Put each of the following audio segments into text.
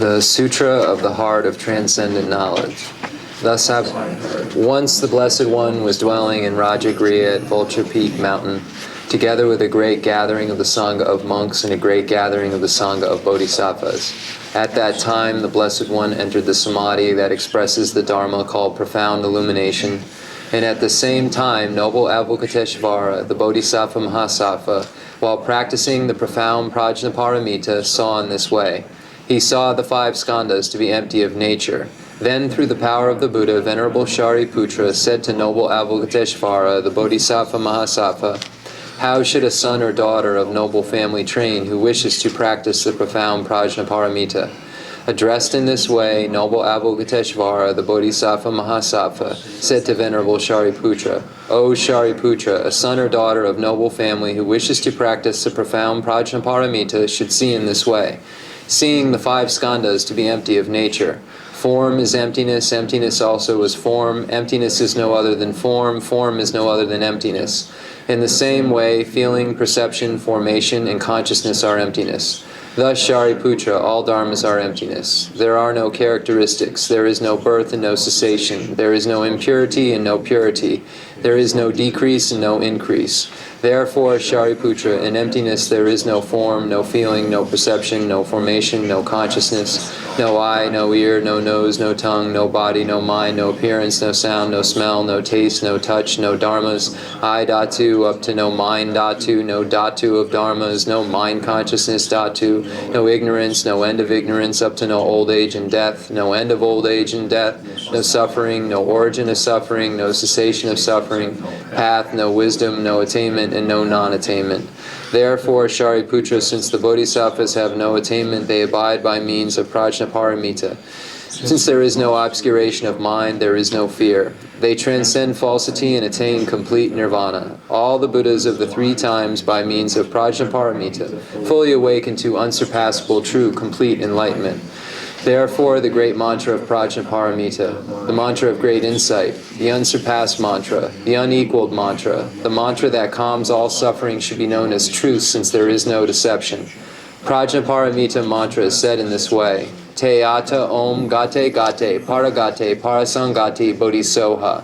The Sutra of the Heart of Transcendent Knowledge. Thus once the Blessed One was dwelling in Rajagriha at Vulture Peak Mountain, together with a great gathering of the Sangha of monks and a great gathering of the Sangha of bodhisattvas. At that time, the Blessed One entered the Samadhi that expresses the Dharma called profound illumination, and at the same time, noble Avalokiteshvara, the Bodhisattva Mahasattva, while practicing the profound Prajnaparamita, saw in this way. He saw the 5 skandhas to be empty of nature. Then, through the power of the Buddha, Venerable Shariputra said to noble Avalokiteshvara, the Bodhisattva Mahasattva, how should a son or daughter of noble family train who wishes to practice the profound Prajnaparamita? Addressed in this way, noble Avalokiteshvara, the Bodhisattva Mahasattva, said to Venerable Shariputra, O Shariputra, a son or daughter of noble family who wishes to practice the profound Prajnaparamita should see in this way. Seeing the 5 skandhas to be empty of nature. Form is emptiness, emptiness also is form, emptiness is no other than form, form is no other than emptiness. In the same way, feeling, perception, formation, and consciousness are emptiness. Thus, Shariputra, all dharmas are emptiness. There are no characteristics, there is no birth and no cessation, there is no impurity and no purity, there is no decrease and no increase. Therefore, Shariputra, in emptiness there is no form, no feeling, no perception, no formation, no consciousness, no eye, no ear, no nose, no tongue, no body, no mind, no appearance, no sound, no smell, no taste, no touch, no dharmas, I dhatu up to no mind dhatu, no dhatu of dharmas, no mind consciousness dhatu, no ignorance, no end of ignorance up to no old age and death, no end of old age and death, no suffering, no origin of suffering, no cessation of suffering, path, no wisdom, no attainment, and no non-attainment. Therefore, Shariputra, since the bodhisattvas have no attainment, they abide by means of Prajnaparamita. Since there is no obscuration of mind, there is no fear. They transcend falsity and attain complete nirvana. All the Buddhas of the 3 times by means of Prajnaparamita fully awaken to unsurpassable, true, complete enlightenment. Therefore, the great mantra of Prajnaparamita, the mantra of great insight, the unsurpassed mantra, the unequaled mantra, the mantra that calms all suffering should be known as truth since there is no deception. Prajnaparamita mantra is said in this way. Te ata om gate gate paragate parasangati bodhisoha.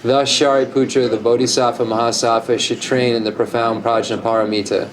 Thus Shariputra, the Bodhisattva Mahasattva, should train in the profound Prajnaparamita.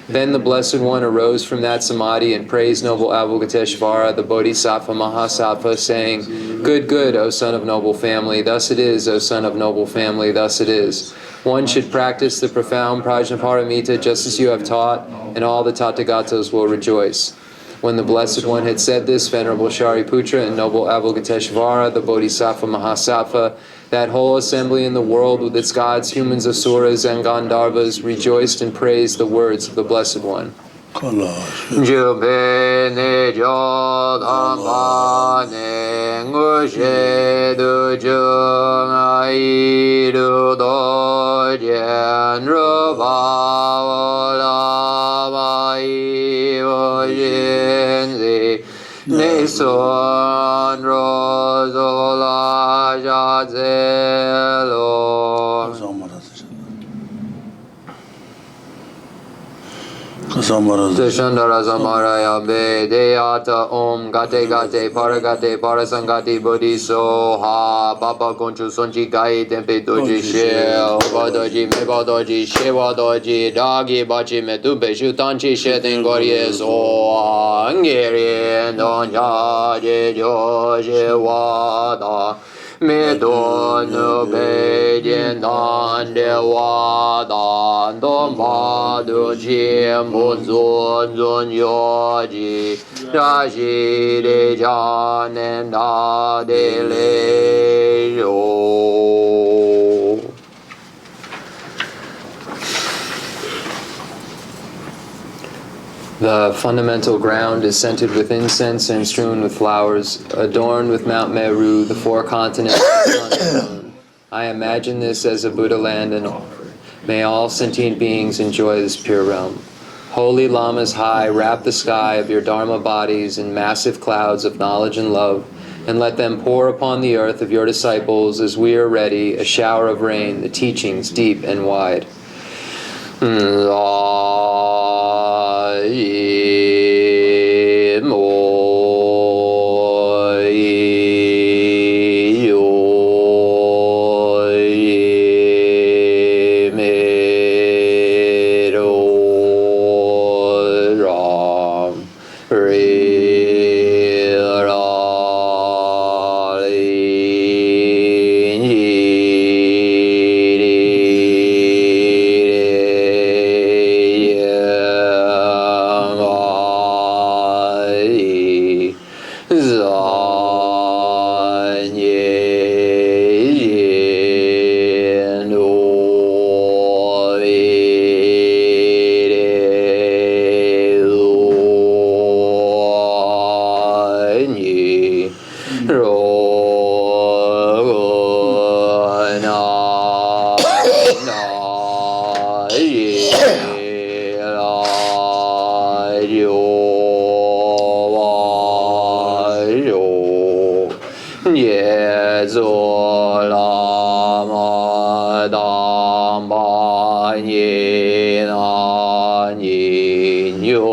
Then the Blessed One arose from that samadhi and praised noble Avalokiteshvara, the Bodhisattva Mahasattva, saying, Good, good, O son of noble family, thus it is, O son of noble family, thus it is. One should practice the profound Prajnaparamita just as you have taught, and all the Tathagatas will rejoice. When the Blessed One had said this, Venerable Shariputra and noble Avalokiteshvara, the Bodhisattva Mahasattva, that whole assembly in the world with its gods, humans, asuras, and Gandharvas rejoiced and praised the words of the Blessed One. Shandara Samaraya Be Deyata Om Gate Gate Paragate Parasangati Bodhisoha Baba Gonchu Sonji Gai Tempe Doji She Oba Doji Meba Doji Shewa Doji Dagi Bachi Metube Shutanchi Sheten Gorye So Angeri Donja Je Joje Wada Me donu be jen dan de wa dan do ma du ji mu zun zun yo ji da ji de jan en da de le yo. The fundamental ground is scented with incense and strewn with flowers, adorned with Mount Meru, the 4 continents, the sun and moon. I imagine this as a Buddha land, and may all sentient beings enjoy this pure realm. Holy Lamas high, wrap the sky of your Dharma bodies in massive clouds of knowledge and love, and let them pour upon the earth of your disciples as we are ready, a shower of rain, the teachings deep and wide. Mo ye zo la ma dam ba ye na ni yo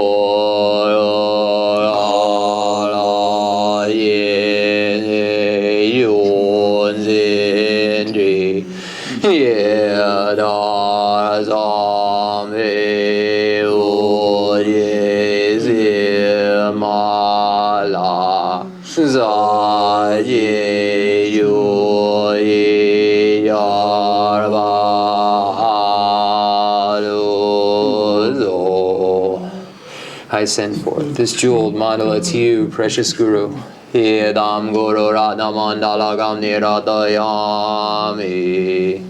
la ye ne yun zin ji ye da za me u ye zi ma la za ye yu ye ya ba lu zo. I send forth this jeweled mandala to you, precious Guru. Hidam Guru Ratna Mandala Gam Niratayami.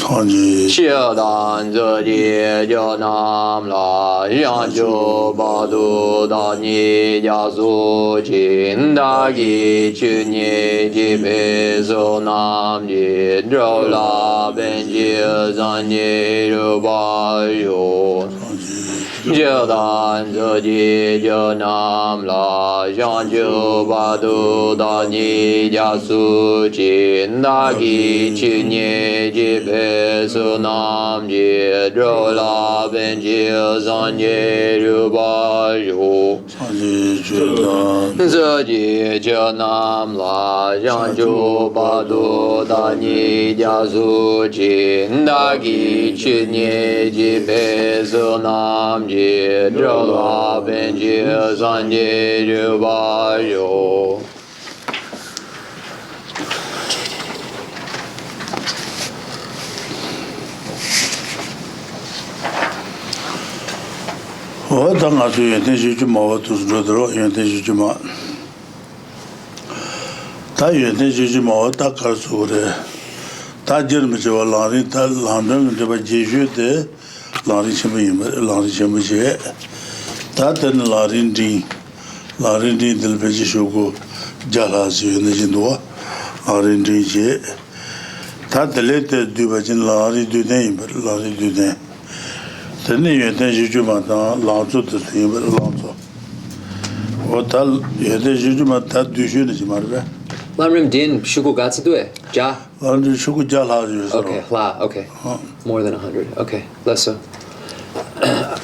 Shiodan Zodi Jonam La Yanjo Badu Dani Yazu Jindagi Chunye Jibe Zonam Jidrola Benji Zanye Rubayo. Jodan Zodi Jonam La Yanjo Badu Dani Yazu Jindagi Chunye Jibe Sunam Jidrola Benji Zanye Rubayo. Zodi Jonam La Yanjo Badu Dani Yazu Jindagi Chunye Jibe Sunam Jidrola Benji Zanye Rubayo. Tanga su yente juju ma tu rodro yente juju ma ta yente juju ma ta kar su re ta jer me je la ri ta landang de ba jeju de la ri chim je ta ten la ri di dil be ji shu go jala su ne jin do la ri di je ta dele te du ba jin la ri du ne la ri du ne. Lamrim din shuku gatsu due. Ja. Okay, okay. More than 100. Okay, less so.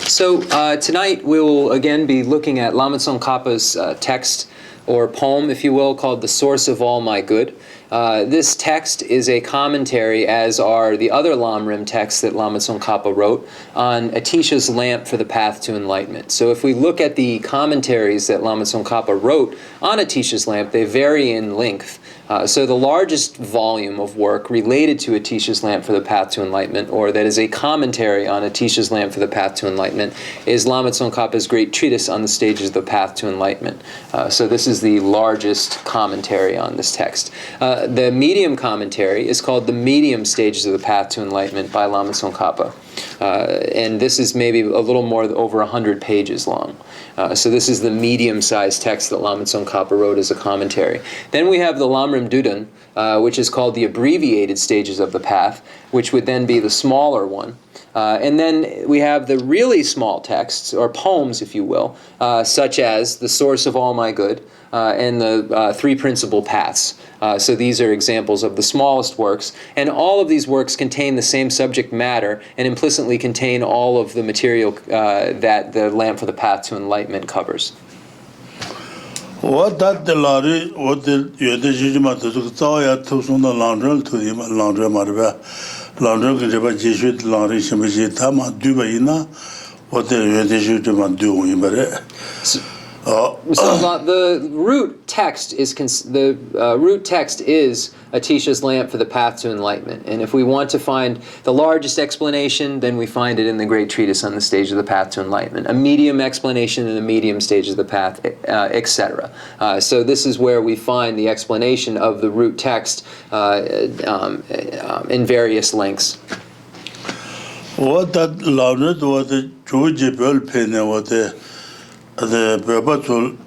So tonight we will again be looking at Lama Tsongkhapa's text or poem, if you will, called The Source of All My Good. This text is a commentary, as are the other Lamrim texts that Lama Tsongkhapa wrote, on Atisha's lamp for the path to enlightenment. So if we look at the commentaries that Lama Tsongkhapa wrote on Atisha's lamp, they vary in length. So the largest volume of work related to Atisha's lamp for the path to enlightenment, or that is a commentary on Atisha's lamp for the path to enlightenment, is Lama Tsongkhapa's Great Treatise on the stages of the path to enlightenment. So this is the largest commentary on this text. The medium commentary is called The Medium Stages of the Path to Enlightenment by Lama Tsongkhapa. And this is maybe a little more over 100 pages long. So this is the medium-sized text that Lama Tsongkhapa wrote as a commentary. Then we have the Lamrim Dudan, which is called The Abbreviated Stages of the Path, which would then be the smaller one. And then we have the really small texts, or poems, if you will, such as The Source of All My Good, and the Three Principal Paths. So these are examples of the smallest works, and all of these works contain the same subject matter and implicitly contain all of the material that the Lamp for the Path to Enlightenment covers. So the root text is Atisha's lamp for the path to enlightenment, and if we want to find the largest explanation, then we find it in the Great Treatise on the stage of the path to enlightenment. A medium explanation in the medium stage of the path, etc. So this is where we find the explanation of the root text in various lengths. What that learned what the George Belpen what the Perpetual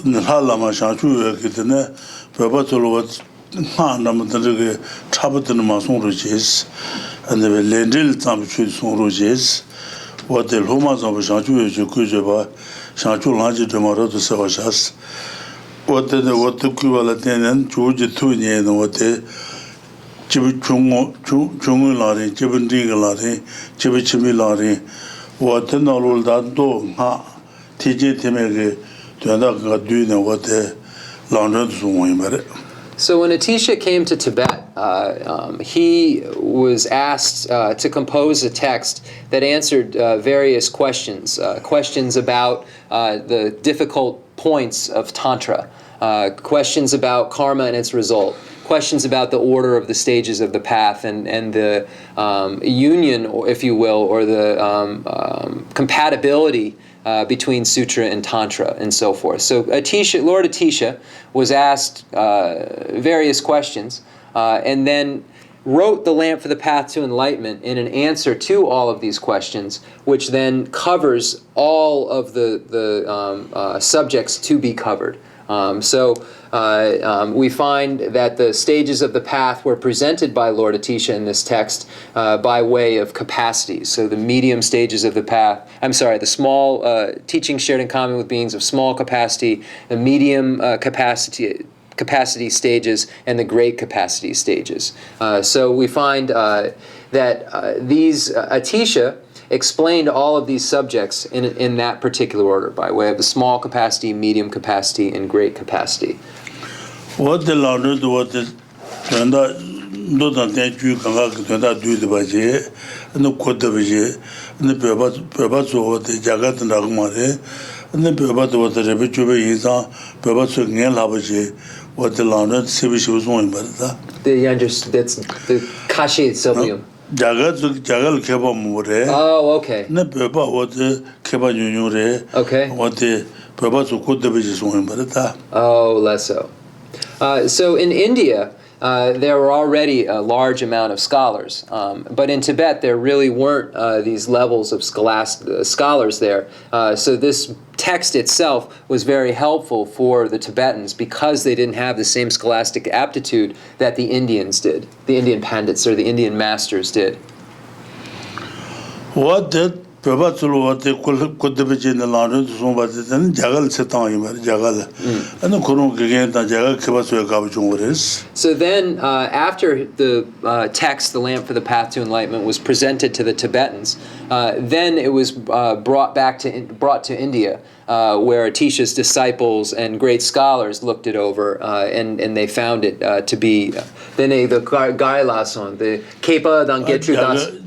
Nalama Shanchu Kitane, Perpetual what Hanamatange Tabatan Mason Roges, and the Lendil Tamchu Son Roges, what the Lomas of Shanchu Kujaba, Shanchu Lanji Tomorrow to Savashas, what the Kualatin, George Tunian, what the Chibichungu Lari, Chibinding Lari, Chibichimi Lari, what the Nolul that do, TJ Timege, to another doing what the London Zoom. So when Atisha came to Tibet, he was asked to compose a text that answered various questions, questions about the difficult points of Tantra, questions about karma and its result, questions about the order of the stages of the path and the union, if you will, or the compatibility between Sutra and Tantra and so forth. So Lord Atisha was asked various questions and then wrote The Lamp for the Path to Enlightenment in an answer to all of these questions, which then covers all of the subjects to be covered. We find that the stages of the path were presented by Lord Atisha in this text by way of capacities. So the medium stages of the path, the small teachings shared in common with beings of small capacity, the medium capacity stages, and the great capacity stages. So we find that Atisha explained all of these subjects in that particular order by way of the small capacity, medium capacity, and great capacity. What the Lord what the no thank you can do the budget and the quarter budget and the purpose of the Jagat and Ragmare and the purpose of the Rebitu is on purpose of Nelabaje, what the Lord Sivish was one, but that's the Kashi Silvium. Jagal Keba Mure. Oh, okay. Ne Papa what the Keba Junior, okay. What the purpose of Kuta is one, but oh, less so. So in India, there were already a large amount of scholars, but in Tibet there really weren't these levels of scholars there. So this text itself was very helpful for the Tibetans because they didn't have the same scholastic aptitude that the Indians did, the Indian Pandits or the Indian masters did. What did what they could be in the London to somebody then Jagal Setan, Jagal, and the Kurung again, the Jagal Kebasu Gabachung. So then, after the text, The Lamp for the Path to Enlightenment, was presented to the Tibetans, then it was brought to India, where Atisha's disciples and great scholars looked it over, and they found it to be the Gailason, the Kepa dan Great Treatise.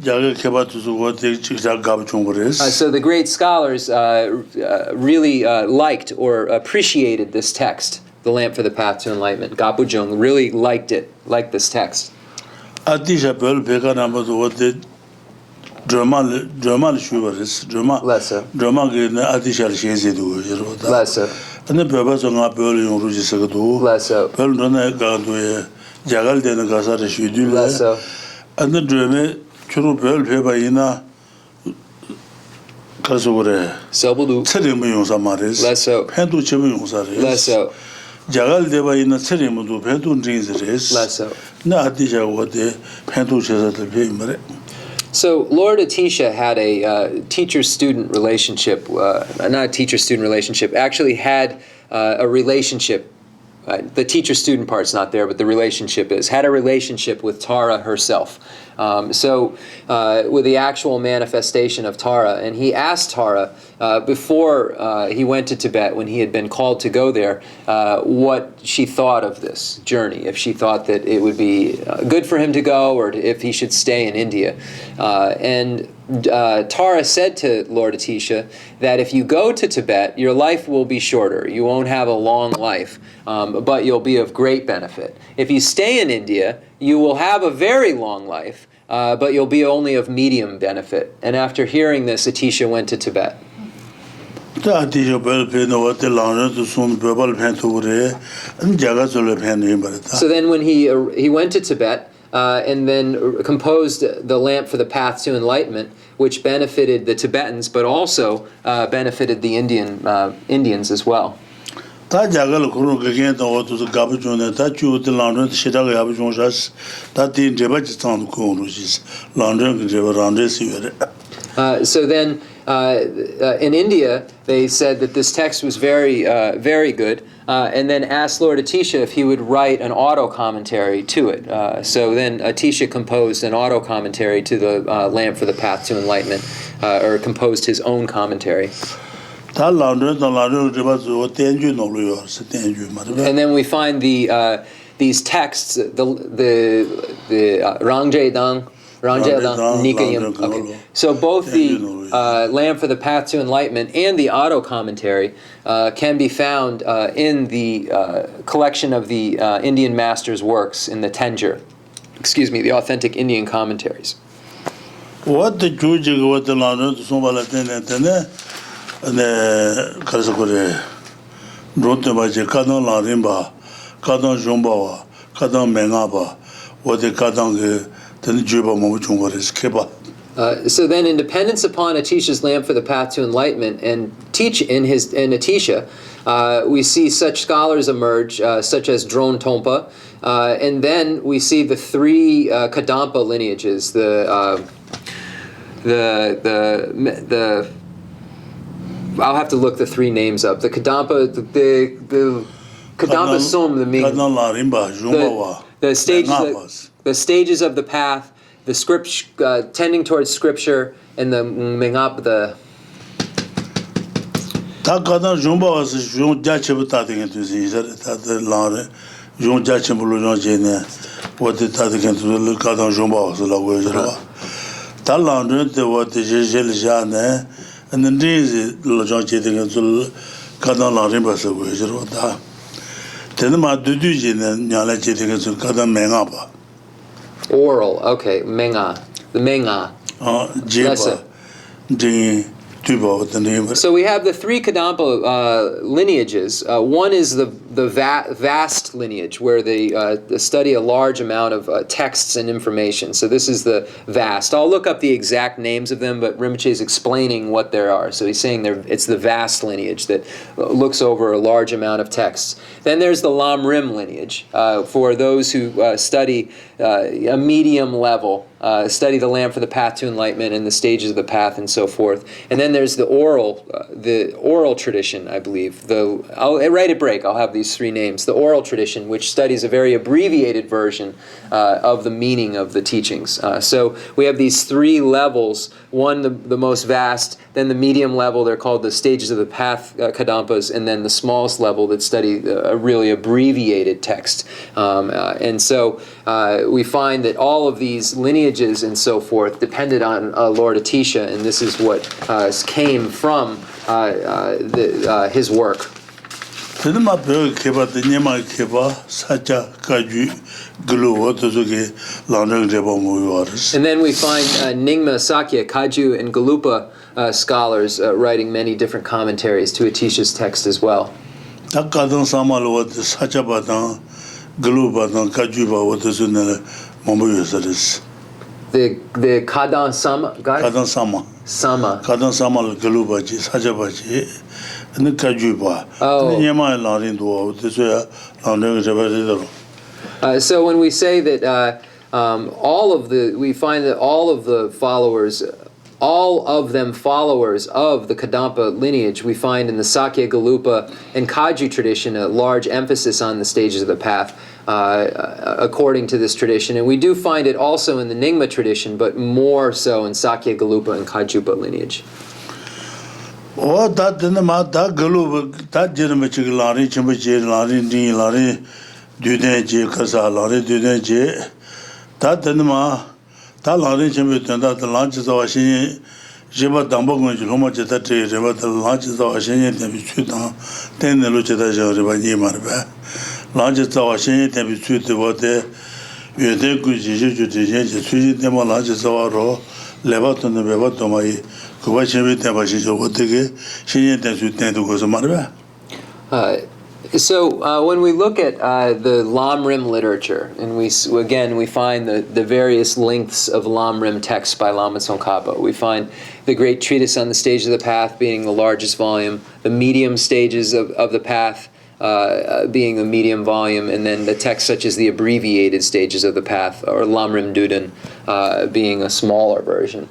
So the great scholars really liked or appreciated this text, The Lamp for the Path to Enlightenment. Gapujung really liked this text. Atisha Pearl Peka number what the Drama Shuvaris, Drama Atisha Shezidu, and the purpose of our Pearl in Rujisagadu, Pearl Dona Gadu, Jagal de Gasa Shudu, and the Drame Churu Pearl Pebaina. Selbudu. Ceremonia Samaris. Less so. Pentu Chemiusaris. Less so. Jagal deva in a ceremony, Pentu Jinseris. Less so. Natisha what the Pentu Chesat. So Lord Atisha had a teacher-student relationship, not a teacher-student relationship, actually had a relationship. The teacher-student part's not there, but the relationship is. Had a relationship with Tara herself. With the actual manifestation of Tara. And he asked Tara, before he went to Tibet, when he had been called to go there, what she thought of this journey, if she thought that it would be good for him to go, or if he should stay in India. Tara said to Lord Atisha that if you go to Tibet, your life will be shorter. You won't have a long life, but you'll be of great benefit. If you stay in India, you will have a very long life, but you'll be only of medium benefit. And after hearing this, Atisha went to Tibet. So then when he went to Tibet, and then composed The Lamp for the Path to Enlightenment, which benefited the Tibetans, but also benefited the Indians as well. So then in India, they said that this text was very good, and then asked Lord Atisha if he would write an auto-commentary to it. So then Atisha composed an auto-commentary to the Lamp for the Path to Enlightenment, or composed his own commentary. And then we find these texts, the Rangjedang, Nikayam. Okay. So both the Lamp for the Path to Enlightenment and the auto-commentary can be found in the collection of the Indian masters' works in the Tenjur. Excuse me, the authentic Indian commentaries. What the Jewish what the London to Sombala and Kasakure wrote about Kadon Larimba, Kadon Jumbawa, Kadon Mengaba, what the Kadang. So then in dependence upon Atisha's Lamp for the Path to Enlightenment and Atisha, we see such scholars emerge, such as Drone Tompa, and then we see the three Kadampa lineages, I'll have to look the three names up. The Kadampa, the Kadampa Sum, the stages of the path, the scripture, tending towards scripture, and the Mengap, the. Oral, okay, Menga, the Menga. So we have the three Kadampa lineages. One is the vast lineage, where they study a large amount of texts and information. So this is the vast. I'll look up the exact names of them, but Rinpoche is explaining what there are. So he's saying it's the vast lineage that looks over a large amount of texts. Then there's the Lam Rim lineage, for those who study a medium level, study the Lamp for the Path to Enlightenment and the stages of the path and so forth. And then there's the oral tradition, I believe. Right at break, I'll have these three names. The oral tradition, which studies a very abbreviated version of the meaning of the teachings. So we have these three levels. One, the most vast, then the medium level, they're called the stages of the path, Kadampas, and then the smallest level that study a really abbreviated text. And so we find that all of these lineages and so forth depended on Lord Atisha, and this is what came from his work. And then we find Nyingma, Sakya, Kaju, and Galupa scholars writing many different commentaries to Atisha's text as well. The Kadan Sama? Sama. And the Kajuba. So when we say that we find that all of them followers of the Kadampa lineage, we find in the Sakya, Galupa, and Kaju tradition a large emphasis on the stages of the path, according to this tradition. And we do find it also in the Nyingma tradition, but more so in Sakya, Galupa, and Kajupa lineage. Oh, that didn't matter. Galupa, that didn't make you Lari, Chimbachi, Lari, Ding, Lari, Dudenji, Kasa, Lari, Dudenji. That didn't matter. That Lari, Chimbachi, that the launches of Ashi, Jiba Dambogun, Jumacheta, River, the launches of Ashi, and Bichutan, then the Lucheta, River, Yimarba. Launches of Ashi, and Bichut, what they could change, them launches of our Levaton, the Bevatomai. So when we look at the Lam Rim literature, and we find the various lengths of Lam Rim texts by Lama Tsongkhapa. We find the Great Treatise on the Stages of the Path being the largest volume, the medium stages of the path being a medium volume, and then the texts such as the abbreviated stages of the path, or Lamrim Dudan, being a smaller version.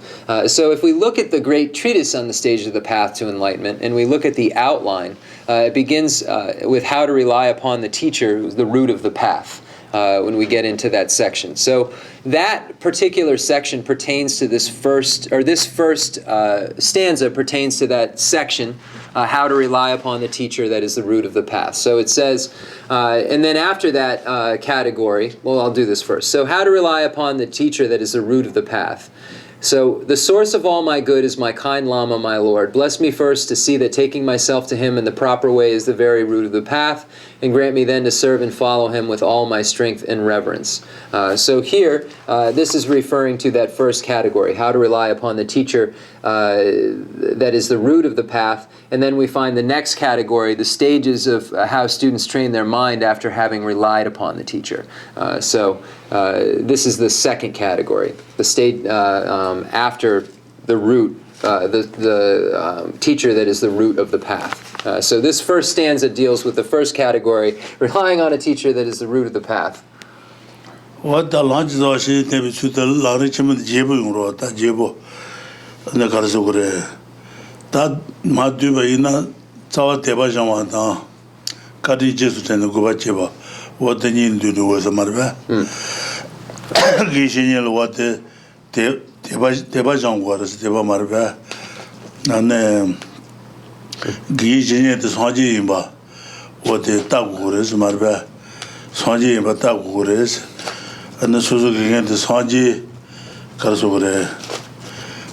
So if we look at the Great Treatise on the stages of the path to enlightenment, and we look at the outline, it begins with how to rely upon the teacher, the root of the path, when we get into that section. So that particular section pertains to this first stanza pertains to that section, how to rely upon the teacher that is the root of the path. So it says, and then after that category, well, I'll do this first. So how to rely upon the teacher that is the root of the path. So, the source of all my good is my kind Lama, my Lord. Bless me first to see that taking myself to him in the proper way is the very root of the path, and grant me then to serve and follow him with all my strength and reverence. So here, this is referring to that first category, how to rely upon the teacher that is the root of the path. And then we find the next category, the stages of how students train their mind after having relied upon the teacher. So this is the second category, the state after the root, the teacher that is the root of the path. So this first stanza deals with the first category, relying on a teacher that is the root of the path. What the lunch is also to the Larichim Jebu wrote that Jebu and the Karsugre. That Matuba ina Tawa Teba Jamata Kadi Jesu and the Gubacheva. What the need to do was a marva. Gishinil what the Teba Jam was Teba Marva. And Gishin the Sanji Imba. What the Tagures Marva. Sanji Imba Tagures. And the Suzuki the Sanji Karsugre.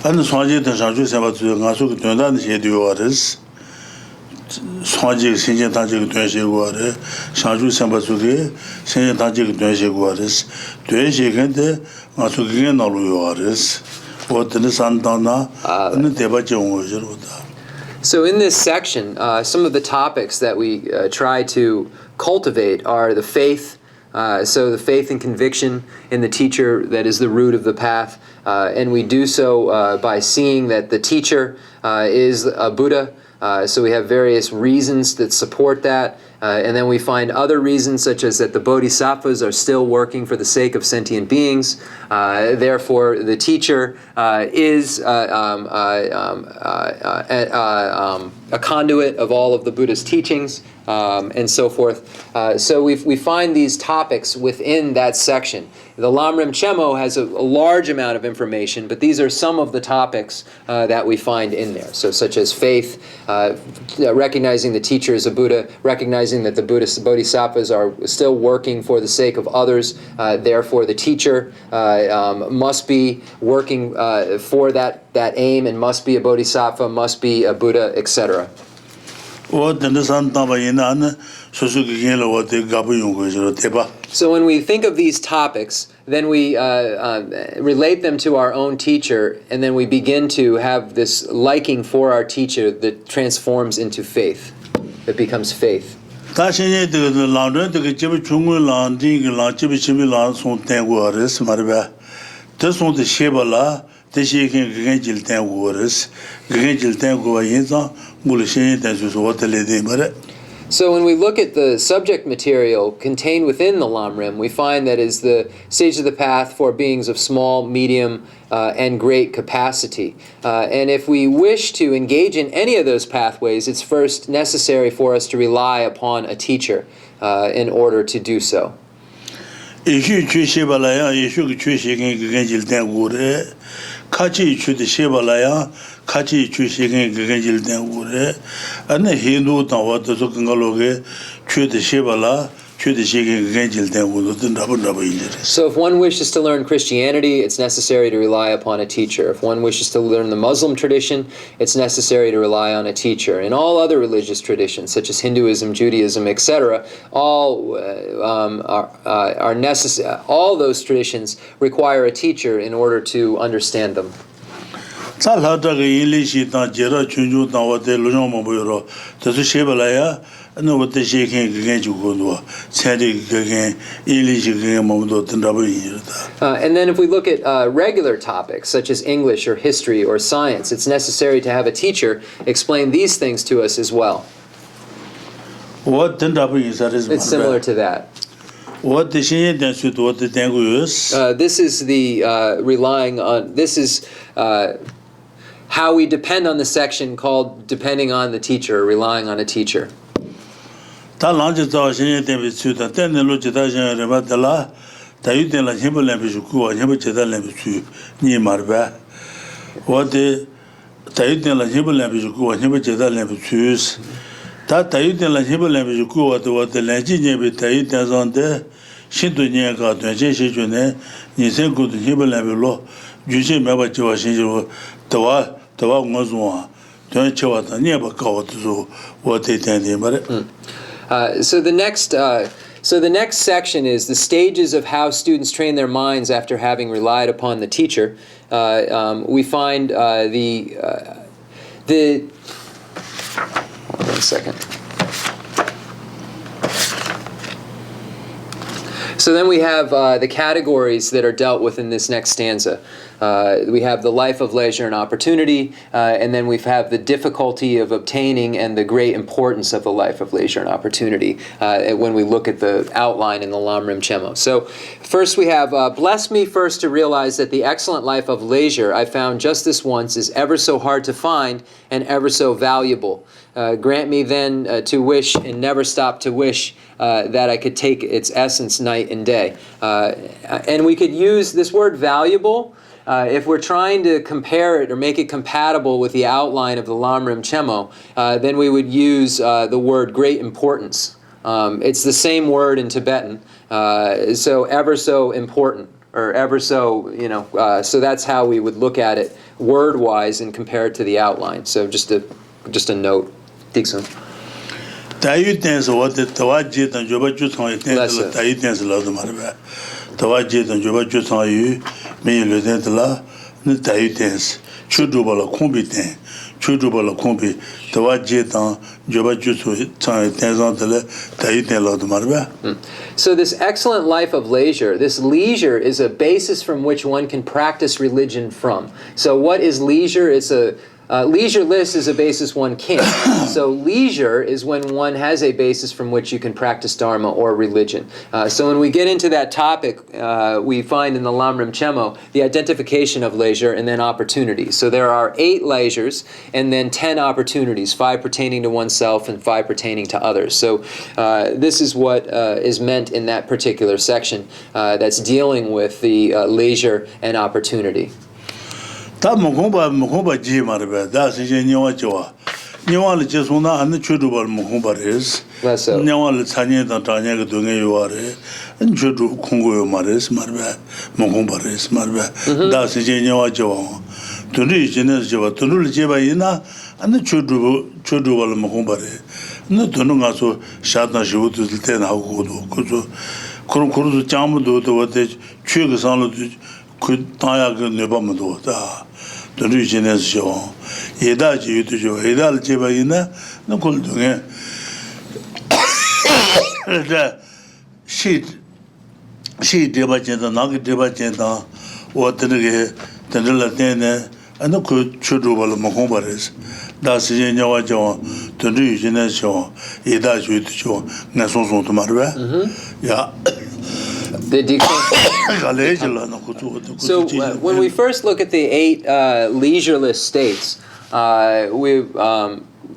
And the Sanji the Sanju Sabatu Nasuk Tundan Sheduaris Sanji Sinja Tajik Tunshiguare, Sanju Sambasuki, Sinja Tajik Tunshiguaris, Tunshigente, Nasuki Naluaris, what the Santana and the Tebajan. So in this section, some of the topics that we try to cultivate are the faith, so the faith and conviction in the teacher that is the root of the path, and we do so by seeing that the teacher is a Buddha. So we have various reasons that support that, and then we find other reasons such as that the bodhisattvas are still working for the sake of sentient beings. Therefore, the teacher is a conduit of all of the Buddha's teachings, and so forth. So we find these topics within that section. The Lamrim Chemo has a large amount of information, but these are some of the topics that we find in there. So such as faith, recognizing the teacher as a Buddha, recognizing that the Buddhist bodhisattvas are still working for the sake of others, therefore the teacher must be working for that aim and must be a bodhisattva, must be a Buddha, etc. So when we think of these topics, then we relate them to our own teacher, and then we begin to have this liking for our teacher that transforms into faith. It becomes faith. So when we look at the subject material contained within the Lamrim, we find that is the stage of the path for beings of small, medium, and great capacity. And if we wish to engage in any of those pathways, it's first necessary for us to rely upon a teacher in order to do so. So if one wishes to learn Christianity, it's necessary to rely upon a teacher. If one wishes to learn the Muslim tradition, it's necessary to rely on a teacher. In all other religious traditions, such as Hinduism, Judaism, etc., all are necessary. All those traditions require a teacher in order to understand them. And then if we look at regular topics such as English or history or science, it's necessary to have a teacher explain these things to us as well. What then is It's similar to that. What the Shin dance with what the Tango is? This is the relying on, this is how we depend on the section called depending on the teacher, or relying on a teacher. Ta lange zao Shin dance with you, the ten look at that Rebatala, Tayutan la Himbo Lampishu, and Himbo Cheta Lampishu, near Marba. What the Tayutan la Himbo Lampishu, and Himbo Cheta Lampishu. Ta Tayutan la Himbo Lampishu, what the Langi with Tayutan on there. Shinto Nyaka, Twenty Shijune, Nisen good Himbo Lambilo, Juji Maba Chiva Shinjo, Tawa Ngozua, Twenty Chawata, never called to what they tend him. So the next section is the stages of how students train their minds after having relied upon the teacher. We find the hold on a second. So then we have the categories that are dealt with in this next stanza. We have the life of leisure and opportunity, and then we have the difficulty of obtaining and the great importance of the life of leisure and opportunity when we look at the outline in the Lamrim Chemo. So first we have, bless me first to realize that the excellent life of leisure I found just this once is ever so hard to find and ever so valuable. Grant me then to wish and never stop to wish that I could take its essence night and day. And we could use this word valuable if we're trying to compare it or make it compatible with the outline of the Lamrim Chemo, then we would use the word great importance. It's the same word in Tibetan, so ever so important, or ever so, so that's how we would look at it word-wise and compare it to the outline. So just a note. Dixon. Tayu dance what the Tawaji and Joba Jutan, Tayu dance love the Marba. Tawaji and Joba Jutan, you may lieutenant la, the Tayu dance, Chudubala Kumbi, Chudubala Kumbi, Tawaji and Joba Jutan, dance on the Tayu love the Marba. So this excellent life of leisure, this leisure is a basis from which one can practice religion from. So what is leisure? It's leisureless is a basis one can't. So leisure is when one has a basis from which you can practice Dharma or religion. So when we get into that topic, we find in the Lamrim Chemo the identification of leisure and then opportunity. So there are 8 leisures and then 10 opportunities, 5 pertaining to oneself and 5 pertaining to others. So this is what is meant in that particular section that's dealing with the leisure and opportunity. Ta Mukumba G Marba, that's in Yawa. Nyawa Jesuna and the Chudubal Mukumba is. Nyawa Tanya Tanya doing you are, and Chudu Kungo Maris Marba, Mukumba is Marba, that's in Yawa Jawa. To reach Genes Java, to rule Jevaina, and the Chudubal Mukumba. No Tunungaso, Shatan Shu to the 10 how good. Kuru Chamudu to what they Chugasan could Tayak Nebamado. The region is shown. Eda Ju to Joe, Eda Jevaina, no cold doing it. She debagenda, Nugget debagenda, what the Latene, and the good Chuduval Mahombares. That's in Yawajo, the region is shown. Eda Ju to Joe, Nason to Marva. Yeah. So when we first look at the 8 leisureless states,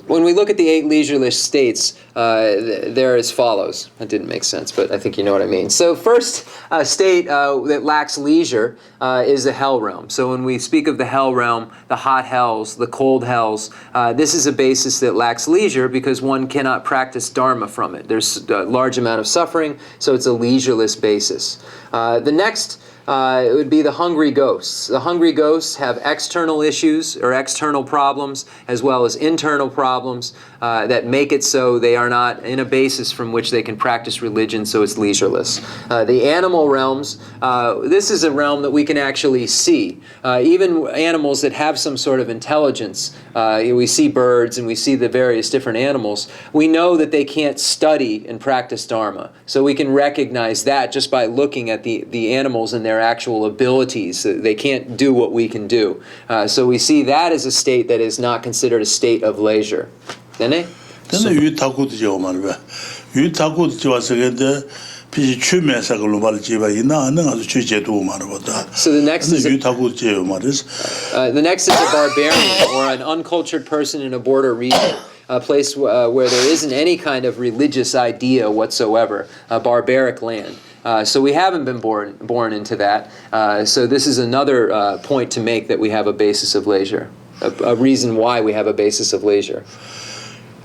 when we look at the 8 leisureless states, they're as follows. That didn't make sense, but I think you know what I mean. So first state that lacks leisure is the hell realm. So when we speak of the hell realm, the hot hells, the cold hells, this is a basis that lacks leisure because one cannot practice Dharma from it. There's a large amount of suffering, so it's a leisureless basis. The next it would be the hungry ghosts. The hungry ghosts have external issues or external problems as well as internal problems that make it so they are not in a basis from which they can practice religion, so it's leisureless. The animal realms, this is a realm that we can actually see. Even animals that have some sort of intelligence, we see birds and we see the various different animals, we know that they can't study and practice Dharma. So we can recognize that just by looking at the animals and their actual abilities. They can't do what we can do. So we see that as a state that is not considered a state of leisure. Dene? 근데 유 타고도 저 말이야. 유 타고도 저와서 근데 비 추면서 글로벌 지바 이나 하는 아주 주제도 말보다. So the next is 유 타고도 저 말이야. the next is a barbarian or an uncultured person in a border region, a place where there isn't any kind of religious idea whatsoever, a barbaric land. So we haven't been born into that. So this is another point to make that we have a basis of leisure, a reason why we have a basis of leisure.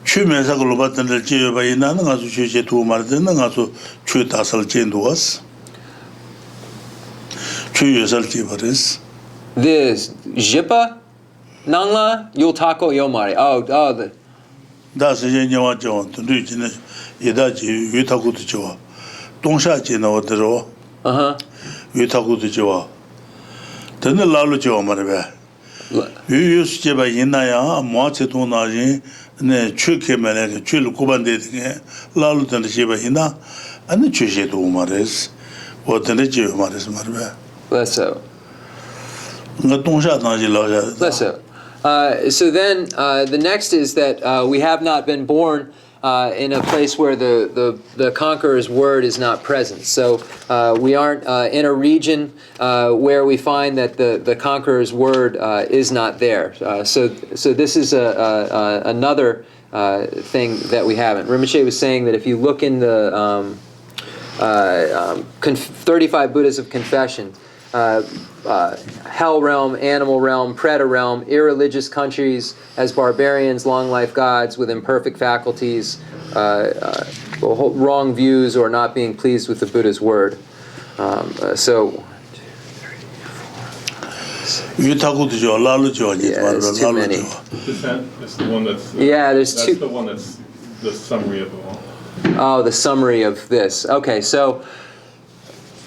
추면서 글로벌 던들 지바 이나는 아주 주제도 말되는 아주 주 다설 진도스. 주요설 지바레스. This jipa nangla yultako yomari. The 다시 년와 저 누지는 이다지 유타고도 좋아. 동샤지는 어디로? 유타고도 좋아. 드는 라로 좋아 말이야. 유유스제바 있나야 뭐체도 나지 네 추케면에 줄 고반데게 라로 던데 제바 있나? 아니 주제도 말레스. 어떤데 제 말레스 말이야. Less so. 나 동샤 나지 라자. Less so. So then the next is that we have not been born in a place where the conqueror's word is not present. So we aren't in a region where we find that the conqueror's word is not there. So this is another thing that we haven't. Rinpoche was saying that if you look in the 35 Buddhas of Confession, hell realm, animal realm, preta realm, irreligious countries as barbarians, long life gods with imperfect faculties, wrong views, or not being pleased with the Buddha's word. So. Yeah, it's too many. It's the one that's. Yeah, there's that's two. The one that's the summary of it all. Oh, the summary of this. Okay, so.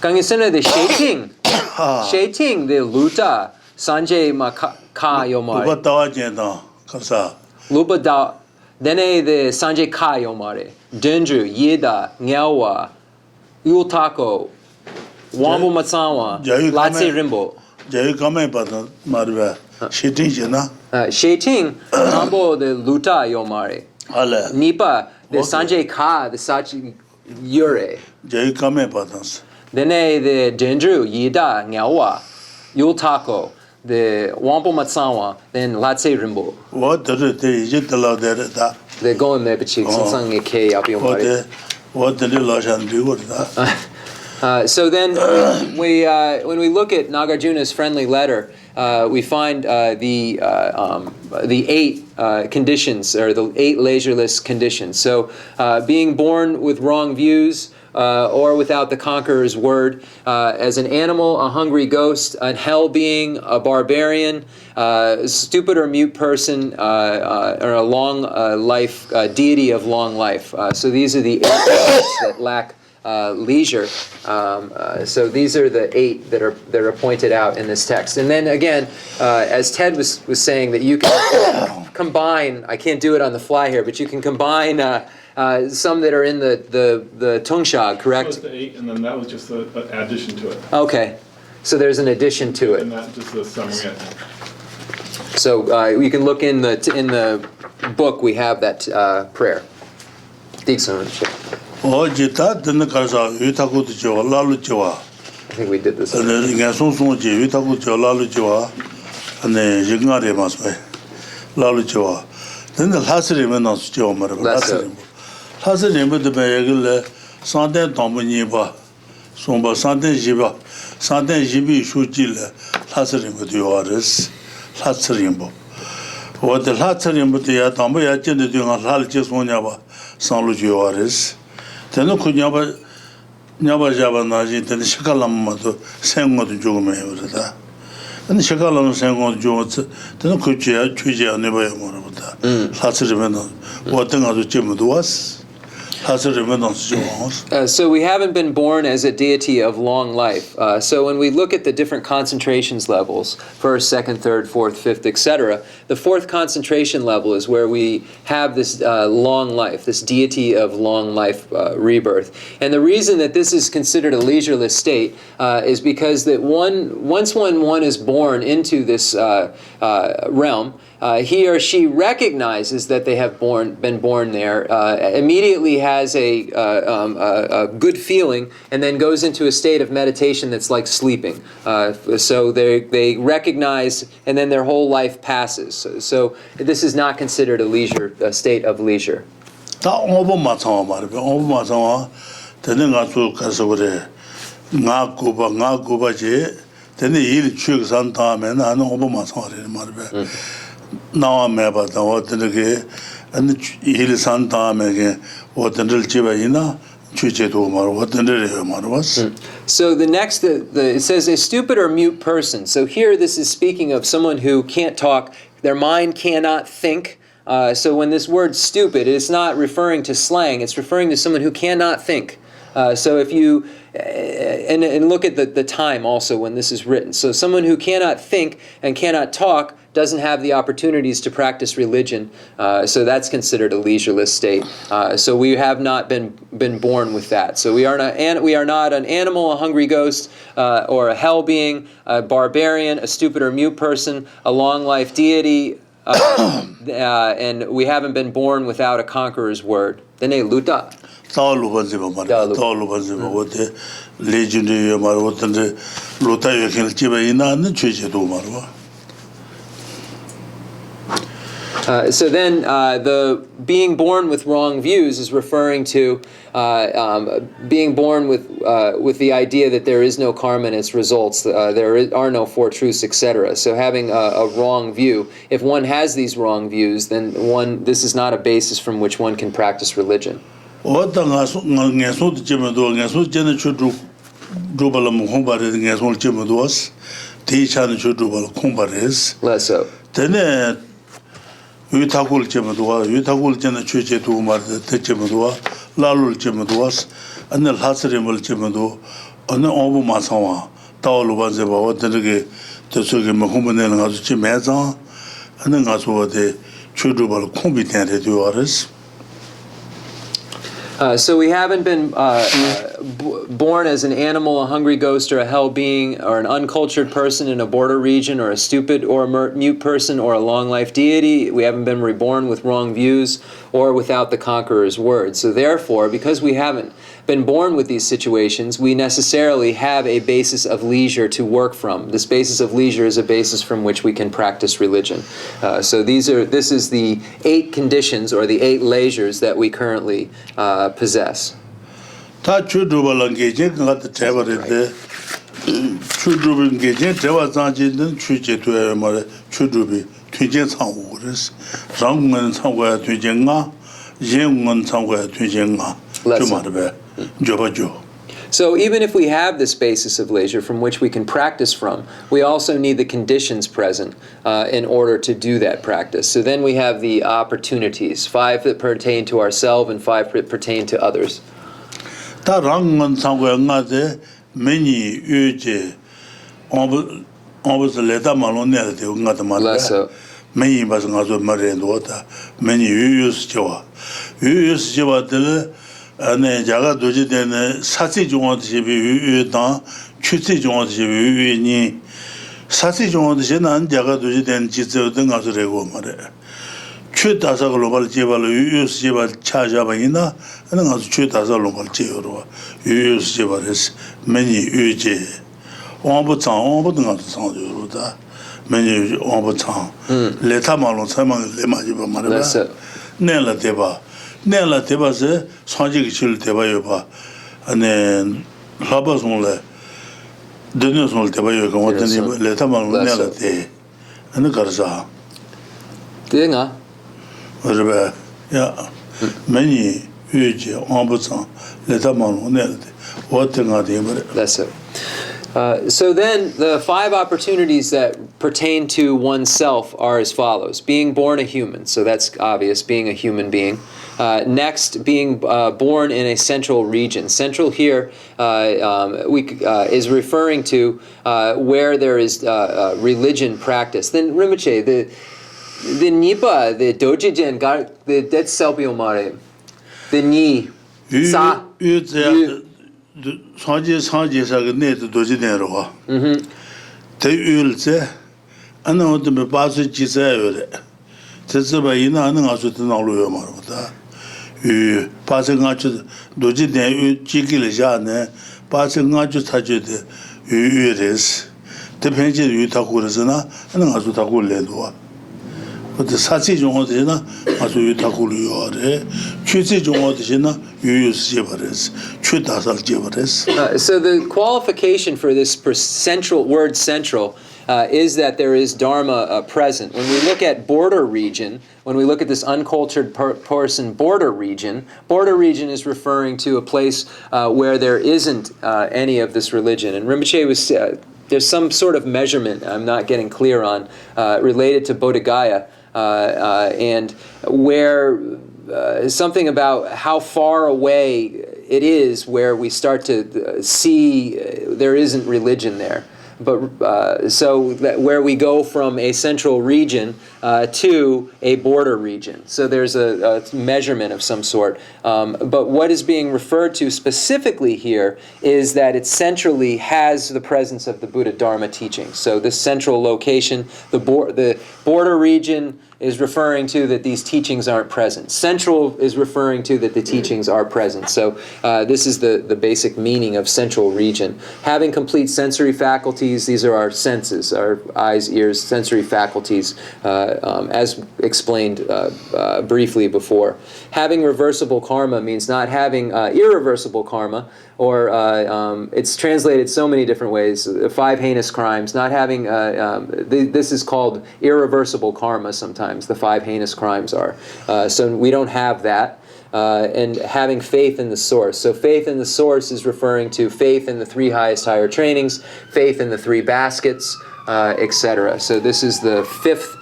Kangisena de Shaiting. Shaiting de Luta. Sanjay Maka Yomari. Lupa da. Dene de Sanjay Ka Yomari. Dendru, Yeda, Nyawa, Yultako, Wambu Matsawa, Latse Rimbo. Shaiting, Ambo de Luta Yomari. Nipa de Sanjay Ka, the Sachi Yure. Dene the Dendru, Yida, Nyawa, Yultako, the Wampo Matsawa, then Latse Rimbo. What did it? They're going there, but What did you do with that? So then, when we look at Nagarjuna's friendly letter, we find the 8 conditions, or the 8 leisureless conditions. So, being born with wrong views, or without the conqueror's word, as an animal, a hungry ghost, a hell being, a barbarian, stupid or mute person, or a long life, deity of long life. So these are the 8 that lack leisure. So these are the 8 that are pointed out in this text. And then again, as Ted was saying, that you can combine. I can't do it on the fly here, but you can combine some that are in the Tungshag, correct? So it's the 8, and then that was just an addition to it. Okay, so there's an addition to it. And that just the summary. I think. So you can look in the book. We have that prayer. I think we did this. So we haven't been born as a deity of long life. So when we look at the different concentrations levels, 1st, 2nd, 3rd, 4th, 5th, etc., the 4th concentration level is where we have this long life, this deity of long life rebirth. And the reason that this is considered a leisureless state is because that once one is born into this realm, he or she recognizes that they have been born there, immediately has a good feeling, and then goes into a state of meditation that's like sleeping. So they recognize, and then their whole life passes. So this is not considered a state of leisure. 다 오버마 상황 말이야. 오버마 상황 되는 가서 가서 그래. nga kubaji 되는 일 취급한 다음에 나는 오버마 상황을 말이야. 나와 매봐 다 어떻게 안 일산 다음에 어떤들 집에이나 취재도 말고 어떤들 말고. So the next, it says a stupid or mute person. So here this is speaking of someone who can't talk, their mind cannot think. So when this word stupid, it's not referring to slang, it's referring to someone who cannot think. So if you, and look at the time also when this is written. So someone who cannot think and cannot talk doesn't have the opportunities to practice religion. So that's considered a leisureless state. So we have not been born with that. So we are not an animal, a hungry ghost, or a hell being, a barbarian, a stupid or mute person, a long life deity, and we haven't been born without a conqueror's word. Dene luta. So then the being born with wrong views is referring to being born with the idea that there is no karma and its results, there are no four truths, etc. So having a wrong view, if one has these wrong views, then this is not a basis from which one can practice religion. Less so. 유타골 제모도와 유타골 전에 취재도 말도 대제모도와 라룰 제모도와스 안늘 하스레물 제모도 어느 오브 마상와 다올로 반제바 어떻게 저쪽에 뭐 홍보내는 가서 지매자 하는 가서 어디 주주발 콤비텐데 되어스. So we haven't been born as an animal, a hungry ghost, or a hell being, or an uncultured person in a border region, or a stupid or a mute person, or a long life deity. We haven't been reborn with wrong views or without the conqueror's word. So therefore, because we haven't been born with these situations, we necessarily have a basis of leisure to work from. This basis of leisure is a basis from which we can practice religion. So this is the 8 conditions or the 8 leisures that we currently possess. 다 주주발은 게제 같은 제벌인데 주주빈 게제 대화장지는 취재도에 말에 주주비 퇴제 상호를 장군 상고야 퇴제가 예군 상고야 퇴제가 좀 말해 줘봐줘. So even if we have this basis of leisure from which we can practice from, we also need the conditions present in order to do that practice. So then we have the opportunities, 5 that pertain to ourselves and 5 that pertain to others. 다 랑은 상고야가데 매니 유제 어버스 레다말로 내야 되고 가다 말이야. 매니 봐서 가서 말해도다. 매니 유유스 좋아. 유유스 좋아들 안에 자가 도지되는 사시 종어듯이 유유다 취시 종어듯이 유유니 사시 종어듯이 난 자가 도지되는 지저든 가서 되고 말해. 취다서 글로벌 제발 유유스 제발 찾아봐이나 하는 가서 취다서 글로벌 제어로 유유스 제발에서 매니 유제 원부장 원부등 가서 상주로다 매니 원부장 레타말로 설명 레마지 봐 말이야. 내라 대봐 내가 대봐서 상직이 칠 대봐요 봐. 안에 라바송래 드녀송을 대봐요. 그 어떤 레타만 내가 대. 안에 가르자. 되나? 그래. 야. 많이 유지 엄부상 레타만 내가 대. 어떤 가대 말이야. That's it. So then the 5 opportunities that pertain to oneself are as follows. Being born a human, so that's obvious, being a human being. Next, being born in a central region. Central here is referring to where there is religion practice. Then Rinpoche, the Nipa, the Dojijen, the Dead Selpio Mare, the Ni, Sa, 상제사가 내도 도지내로 와. 대율제 안나 어떤 바스 지사요래. 제스바 이나는 가서 나올려 말보다 이 파생가주 도지대 유 지기르자네 파생가주 타주데 유유레스 대편지 유타고 그러잖아 하는 가서 타고 내도와 근데 사치 정도잖아 가서 유타고 요래 취지 정도잖아 유유스 버레스 취다살 버레스 So the qualification for this central word central is that there is Dharma present. When we look at border region, when we look at this uncultured person border region is referring to a place where there isn't any of this religion. And Rinpoche was, there's some sort of measurement I'm not getting clear on related to Bodh Gaya and where something about how far away it is where we start to see there isn't religion there. But so that where we go from a central region to a border region. So there's a measurement of some sort. But what is being referred to specifically here is that it centrally has the presence of the Buddha Dharma teaching. So this central location, the border region is referring to that these teachings aren't present. Central is referring to that the teachings are present. So this is the basic meaning of central region. Having complete sensory faculties, these are our senses, our eyes, ears, sensory faculties, as explained briefly before. Having reversible karma means not having irreversible karma, or it's translated so many different ways. 5 heinous crimes, not having, this is called irreversible karma sometimes, the 5 heinous crimes are. So we don't have that. And having faith in the source. So faith in the source is referring to faith in the 3 highest higher trainings, faith in the 3 baskets, etc. So this is the 5th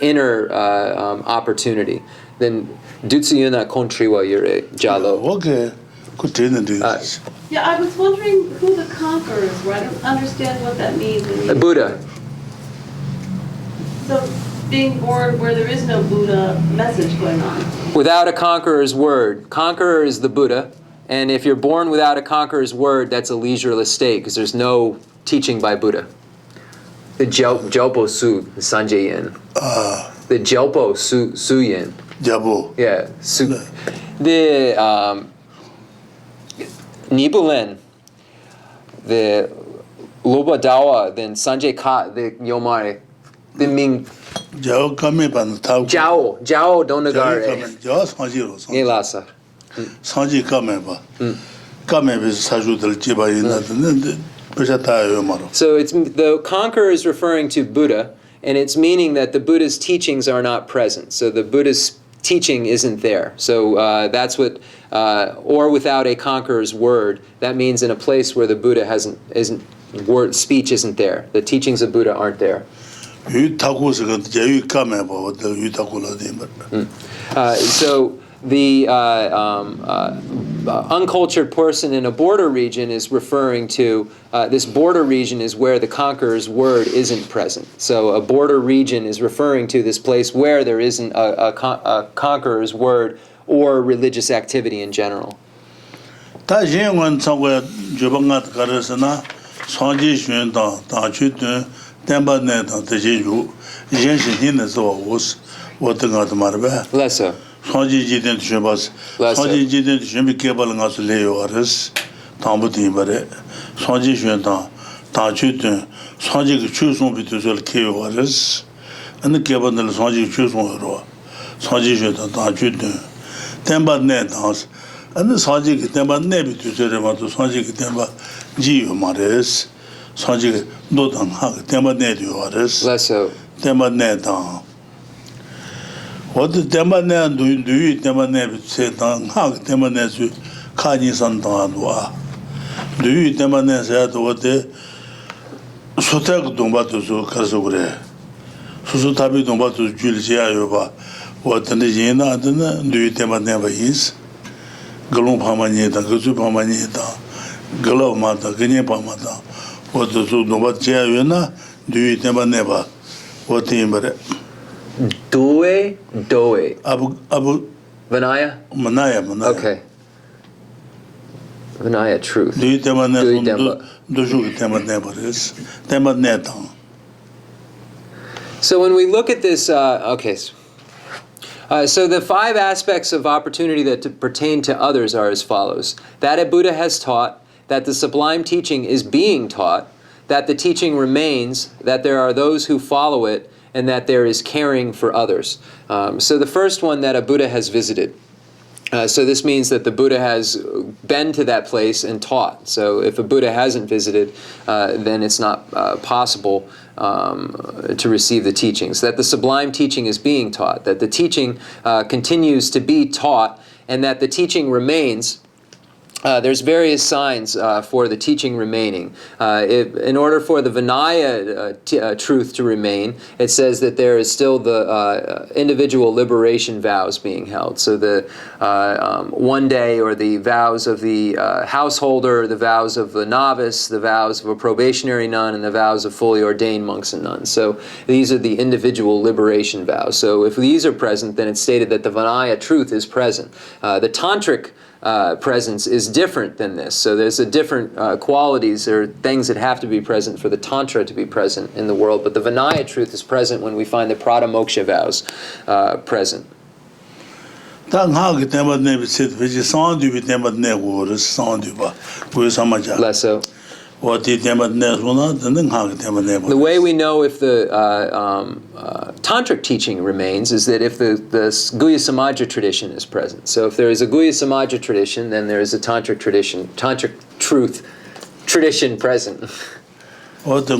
inner opportunity. Then Dutsuyuna Kontriwa Yure Jalo. Okay. Yeah, I was wondering who the conquerors were. I don't understand what that means. Buddha. So being born where there is no Buddha message going on. Without a conqueror's word. Conqueror is the Buddha. And if you're born without a conqueror's word, that's a leisureless state because there's no teaching by Buddha. The Jelpo Su, the Sanjay Yin. The Jelpo Su Yin. Jabo. Yeah. Su. The Nibulen. The Loba Dawa, then Sanjay Ka, the Yomare. The Ming. Jao kame ban tau. Jao Donagare. Jao sanjiro. Ngelasa. Sanji kame ba. Kame be saju del jiba ina de pesata yo maro. So it's the conqueror is referring to Buddha, and it's meaning that the Buddha's teachings are not present. So the Buddha's teaching isn't there. So that's what, or without a conqueror's word, that means in a place where the Buddha word speech isn't there. The teachings of Buddha aren't there. So the uncultured person in a border region is referring to, this border region is where the conqueror's word isn't present. So a border region is referring to this place where there isn't a conqueror's word or religious activity in general. Less so. Sanji jiden düşünbaz. Sanji jiden düşünbi kebal ngasu leyo arız. Tambu timbare. Sanji şundan taçütün. Sanji ki çüsün bitüsel keyo arız. Anı kebandalı sanji çüsün oro. Sanji şundan taçütün. Temba ne dans. Anı sanji ki temba ne bitüsel mato. Sanji ki temba jiyo marız. Sanji ki dodan hak temba ne diyor arız. Less so. Temba ne dans. What the Demane do you Demane say down, hug Demane to Kani Santanwa? Do you Demane said what the Sotek Dumbato Kasure? Susutabi Dumbato Julia Yoba, what the Jena, do you Demane is? Galum Pamanita, Gazu Pamanita, Galo Mata, Gene Pamata, what the Dumbatia Yuna, do you Demane? What the Doe? Abu Vinaya? Manaya. Okay. Vinaya, truth. Do you Dui Demba. So when we look at this, so the 5 aspects of opportunity that pertain to others are as follows. That a Buddha has taught, that the sublime teaching is being taught, that the teaching remains, that there are those who follow it, and that there is caring for others. So the first one, that a Buddha has visited. So this means that the Buddha has been to that place and taught. So if a Buddha hasn't visited, then it's not possible to receive the teachings. That the sublime teaching is being taught, that the teaching continues to be taught, and that the teaching remains. There's various signs for the teaching remaining. In order for the Vinaya truth to remain, it says that there is still the individual liberation vows being held. So the one day, or the vows of the householder, the vows of the novice, the vows of a probationary nun, and the vows of fully ordained monks and nuns. So these are the individual liberation vows. So if these are present, then it's stated that the Vinaya truth is present. The Tantric presence is different than this. So there's a different qualities or things that have to be present for the Tantra to be present in the world. But the Vinaya truth is present when we find the Pradamoksha vows present. Less so. The way we know if the Tantric teaching remains is that if the Guhya Samaja tradition is present. So if there is a Guhya Samaja tradition, then there is a Tantric tradition, Tantric truth tradition present. So if the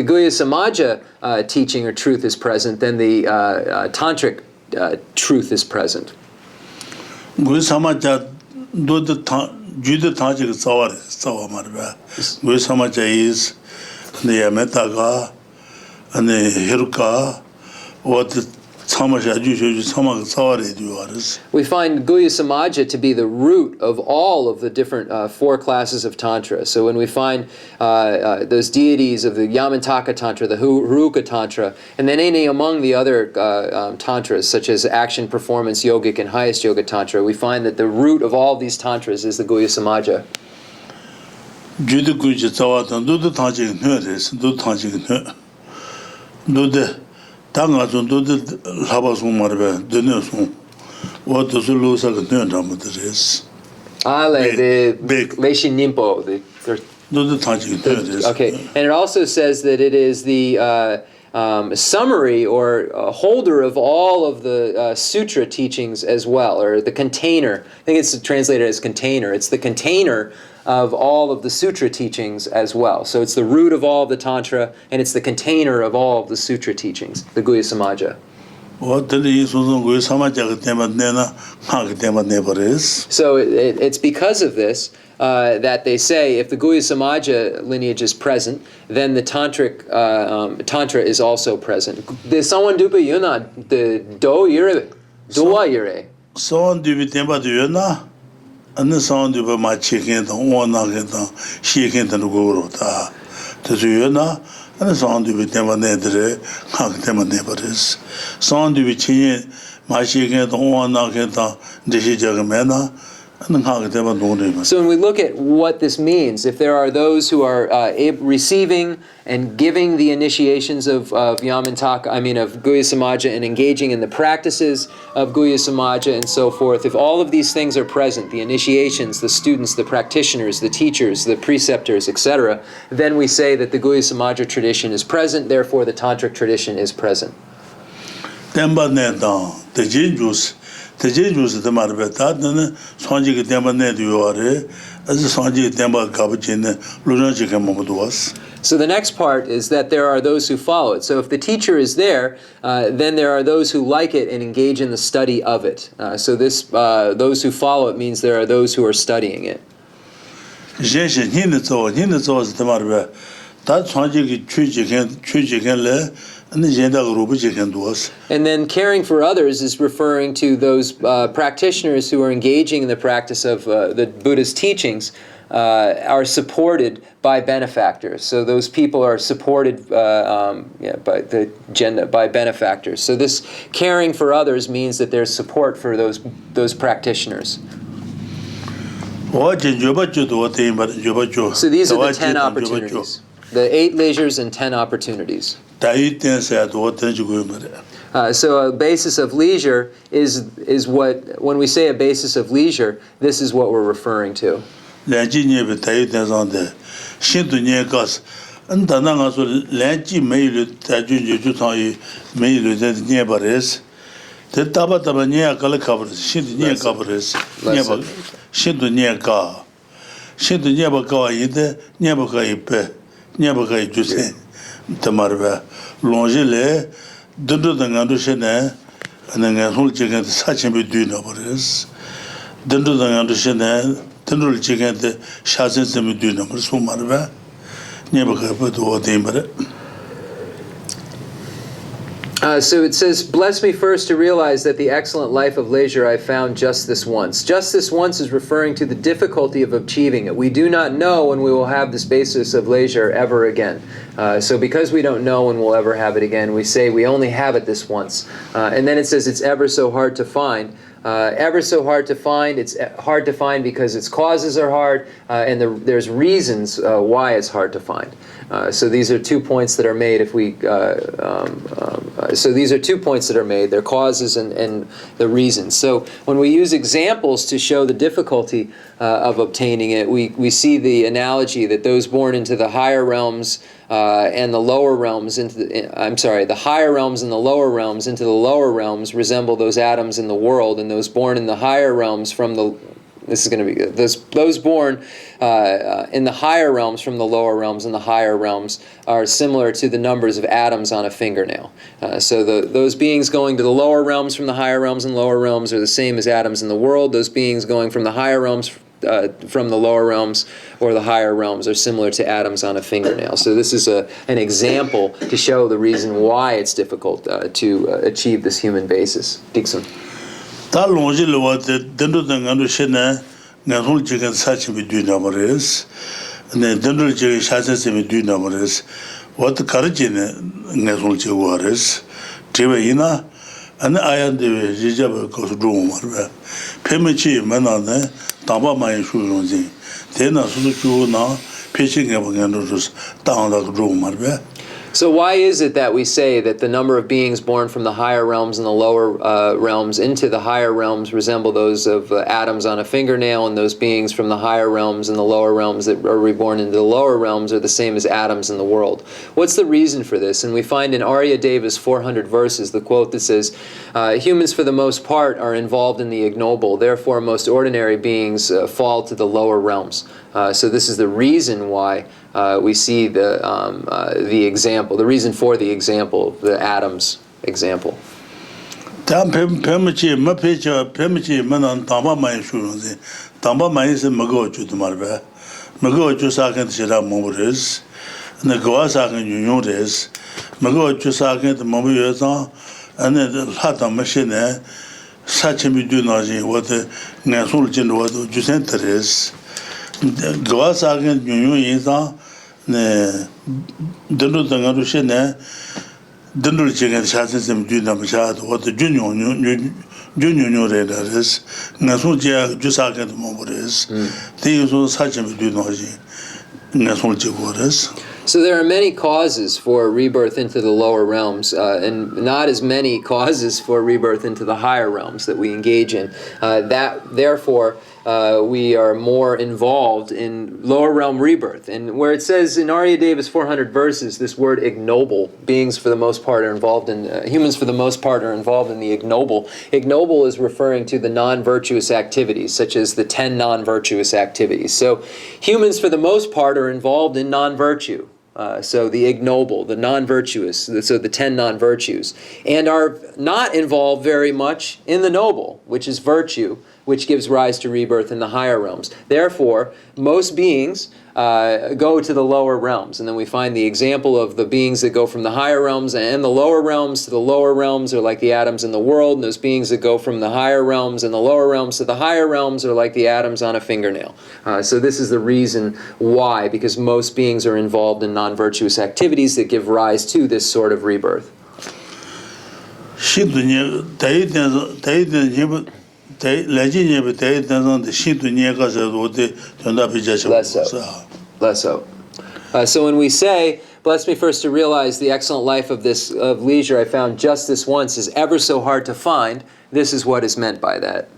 Guhya Samaja teaching or truth is present, then the Tantric truth is present. Gui Samaja do the Judah Tajik Sawa Marba. Gui Samaja is the Metaga and the Hirka, what the Samasha Jushu Samak Sawari Duaris. We find Guhya Samaja to be the root of all of the different 4 classes of Tantra. So when we find those deities of the Yamantaka Tantra, the Heruka Tantra, and then any among the other Tantras, such as action, performance, yogic, and highest yoga Tantra, we find that the root of all these Tantras is the Guhya Samaja. Judah Guja Sawatan, do the Tajik Nurse, do Tajik Nur, do the Tangazun, do the Habasum Marba, the Nursum, what does the Lusa Nurse? The Leishin Nimpo. Okay, and it also says that it is the summary or holder of all of the sutra teachings as well, or the container. I think it's translated as container. It's the container of all of the sutra teachings as well. So it's the root of all of the Tantra, and it's the container of all of the sutra teachings, the Guhya Samaja. So it's because of this that they say if the Guhya Samaja lineage is present, then the Tantric Tantra is also present. The Sawan Dupa Yuna, the Do Yire, Dua Yire. Sawan Dupa Temba Yuna, and the Sawan Dupa my chicken, the one nugget, she can't go to Yuna. And the sound to be never nedre, Hakatema neighbors. Sound to be chin, my chicken, the one knocket, the Hijagamena, and the Hakatema no. So when we look at what this means, if there are those who are receiving and giving the initiations of Yamantaka, of Guhya Samaja, and engaging in the practices of Guhya Samaja and so forth, if all of these things are present, the initiations, the students, the practitioners, the teachers, the preceptors, etc., then we say that the Guhya Samaja tradition is present, therefore the Tantric tradition is present. Temba Nedan, the Jinjus, the Marbeta, then Sanjik Temba Neduare, as the Sanjik Temba Gabachin, Lunajika Momoduas. So the next part is that there are those who follow it. So if the teacher is there, then there are those who like it and engage in the study of it. So this, those who follow it means there are those who are studying it. And then caring for others is referring to those practitioners who are engaging in the practice of the Buddhist teachings, are supported by benefactors. So those people are supported by benefactors. So this caring for others means that there's support for those practitioners. So these are the 10 opportunities. The 8 leisures and 10 opportunities. So a basis of leisure is what, when we say a basis of leisure, this is what we're referring to. So it says, bless me first to realize that the excellent life of leisure I found just this once. Just this once is referring to the difficulty of achieving it. We do not know when we will have this basis of leisure ever again. So because we don't know when we'll ever have it again, we say we only have it this once. And then it says it's ever so hard to find. Ever so hard to find. It's hard to find because its causes are hard, and there's reasons why it's hard to find. So these are 2 points that are made. So these are 2 points that are made: their causes and the reasons. So when we use examples to show the difficulty of obtaining it, we see the analogy that those born into the higher realms and the lower realms the higher realms and the lower realms into the lower realms resemble those atoms in the world, and those born in the higher realms from the those born in the higher realms from the lower realms and the higher realms are similar to the numbers of atoms on a fingernail. So those beings going to the lower realms from the higher realms and lower realms are the same as atoms in the world. Those beings going from the higher realms from the lower realms or the higher realms are similar to atoms on a fingernail. So this is an example to show the reason why it's difficult to achieve this human basis. Dixon. Ta longe le wa de dendo ngando shena ngahul jigan sachi bi du namores ne dendo jigan shasa bi du namores what karjine ngahul jiwares tebe ina ana ayan de jijab ko du marba pemechi manane tamba mai shu lonji tena su chu na pechi ngabangando rus taanda du marba. So why is it that we say that the number of beings born from the higher realms and the lower realms into the higher realms resemble those of atoms on a fingernail, and those beings from the higher realms and the lower realms that are reborn into the lower realms are the same as atoms in the world? What's the reason for this? And we find in Arya Deva's 400 verses the quote that says, humans for the most part are involved in the ignoble, therefore most ordinary beings fall to the lower realms. So this is the reason why we see the example, the reason for the example, the atoms example. ne dendo dangaru shene dendo jigan shasen sem du na ma what the junior readers naso je jusa ga mo bores te so sajam du no ji naso je bores. So there are many causes for rebirth into the lower realms, and not as many causes for rebirth into the higher realms that we engage in. Therefore, we are more involved in lower realm rebirth. And where it says in Arya Deva's 400 verses, this word ignoble, beings for the most part are involved in, humans for the most part are involved in the ignoble. Ignoble is referring to the non-virtuous activities, such as the 10 non-virtuous activities. So humans for the most part are involved in non-virtue. So the ignoble, the non-virtuous, so the 10 non-virtues, and are not involved very much in the noble, which is virtue, which gives rise to rebirth in the higher realms. Therefore, most beings go to the lower realms. And then we find the example of the beings that go from the higher realms and the lower realms to the lower realms are like the atoms in the world, and those beings that go from the higher realms and the lower realms to the higher realms are like the atoms on a fingernail. So this is the reason why, because most beings are involved in non-virtuous activities that give rise to this sort of rebirth. Less so. So when we say, bless me first to realize the excellent life of leisure I found just this once is ever so hard to find, this is what is meant by that.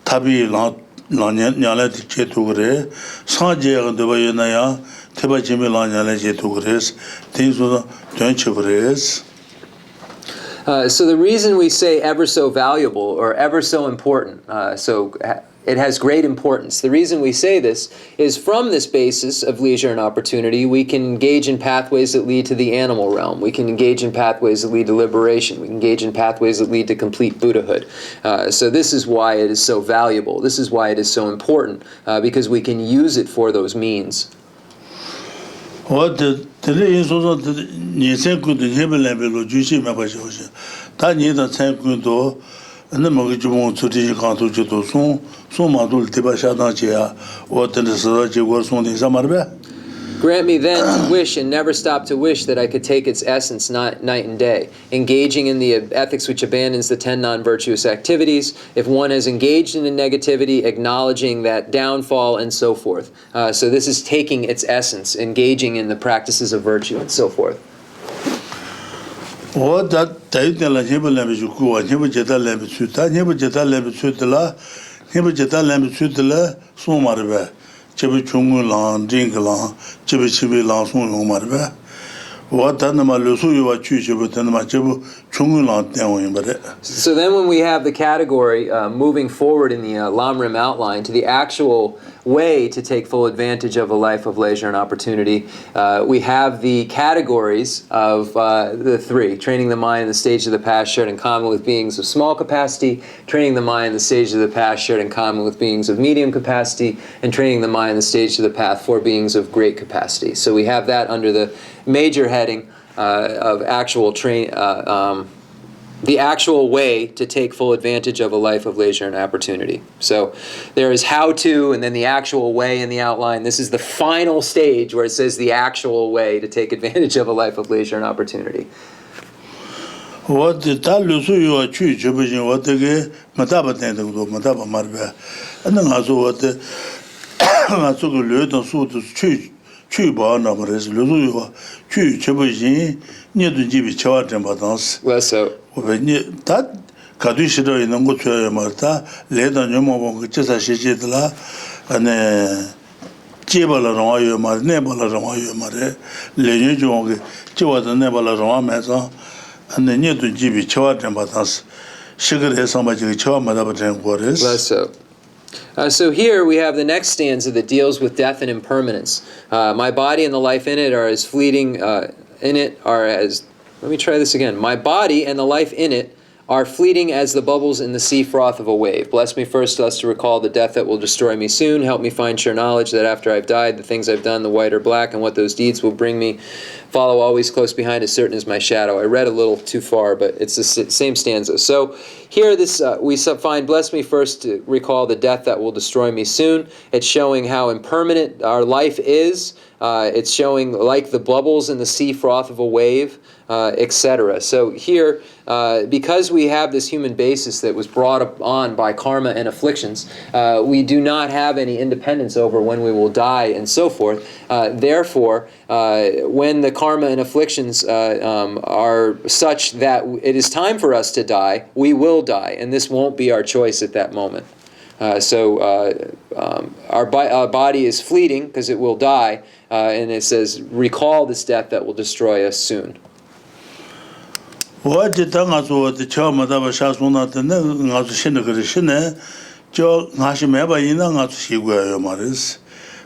Tabi nyala che tugre sanje de bayna ya teba chimi la nyala che tugres tin so don chevres. So the reason we say ever so valuable or ever so important, so it has great importance. The reason we say this is from this basis of leisure and opportunity, we can engage in pathways that lead to the animal realm. We can engage in pathways that lead to liberation. We can engage in pathways that lead to complete Buddhahood. So this is why it is so valuable. This is why it is so important, because we can use it for those means. What the is also the Nisenku the Hebel Juicy Mabasho. That need a Sankundo and the Mogijum to the Kanto Juto Sun, Sumadul Tibashadachia, what the Sadaji was on in Samarbe. Grant me then to wish and never stop to wish that I could take its essence night and day, engaging in the ethics which abandons the 10 non-virtuous activities, if one has engaged in a negativity, acknowledging that downfall, and so forth. So this is taking its essence, engaging in the practices of virtue, and so forth. What that Taitala Hibalamisuku, Hibajeta Lamisuta, Hibajeta Lamisuta, Hibajeta Lamisuta, Sumarbe. Chibi Chungu Lang, Jingalang, Chibi Lang Sung Marbe. What Tanama Lusu you are choosing with Tanama Chibu Chungu Lang Tian. So then when we have the category moving forward in the Lamrim outline to the actual way to take full advantage of a life of leisure and opportunity, we have the categories of the three: training the mind in the stage of the past shared in common with beings of small capacity, training the mind in the stage of the past shared in common with beings of medium capacity, and training the mind in the stage of the path for beings of great capacity. So we have that under the major heading of actual the actual way to take full advantage of a life of leisure and opportunity. So there is how to, and then the actual way in the outline. This is the final stage where it says the actual way to take advantage of a life of leisure and opportunity. What the Talusu you are choosing, what the Mataba Tentacle, Mataba Marbe, and then also what the Matsuku Luton suit Chuba numbers, Lusu, Chu Chibujin, near to Jibi Chawat and Batons. Well, so. That Kadushido in Ungutu Marta, later Numo Chesa Shitla, and Chibala Royo Mar, Nebala Royo Mare, Lenuju, Chiwa the Nebala Roma, and the near to Jibi Chawat and Batons. Sugar has somebody Chawa Madaba Waters. Well, so. So here we have the next stanza that deals with death and impermanence. My body and the life in it are as fleeting, let me try this again. My body and the life in it are fleeting as the bubbles in the sea froth of a wave. Bless me first, thus to recall the death that will destroy me soon. Help me find sure knowledge that after I've died, the things I've done, the white or black, and what those deeds will bring me, follow always close behind as certain as my shadow. I read a little too far, but it's the same stanza. So here we find, bless me first to recall the death that will destroy me soon. It's showing how impermanent our life is. It's showing like the bubbles in the sea froth of a wave, etc. So here, because we have this human basis that was brought on by karma and afflictions, we do not have any independence over when we will die and so forth. Therefore, when the karma and afflictions are such that it is time for us to die, we will die, and this won't be our choice at that moment. Our body is fleeting because it will die, and it says, recall this death that will destroy us soon. What the Tangazo, the Chamadaba Shasuna, the Nazu Shinakari Shine, Joe Nashimeba Ina Shigua Maris,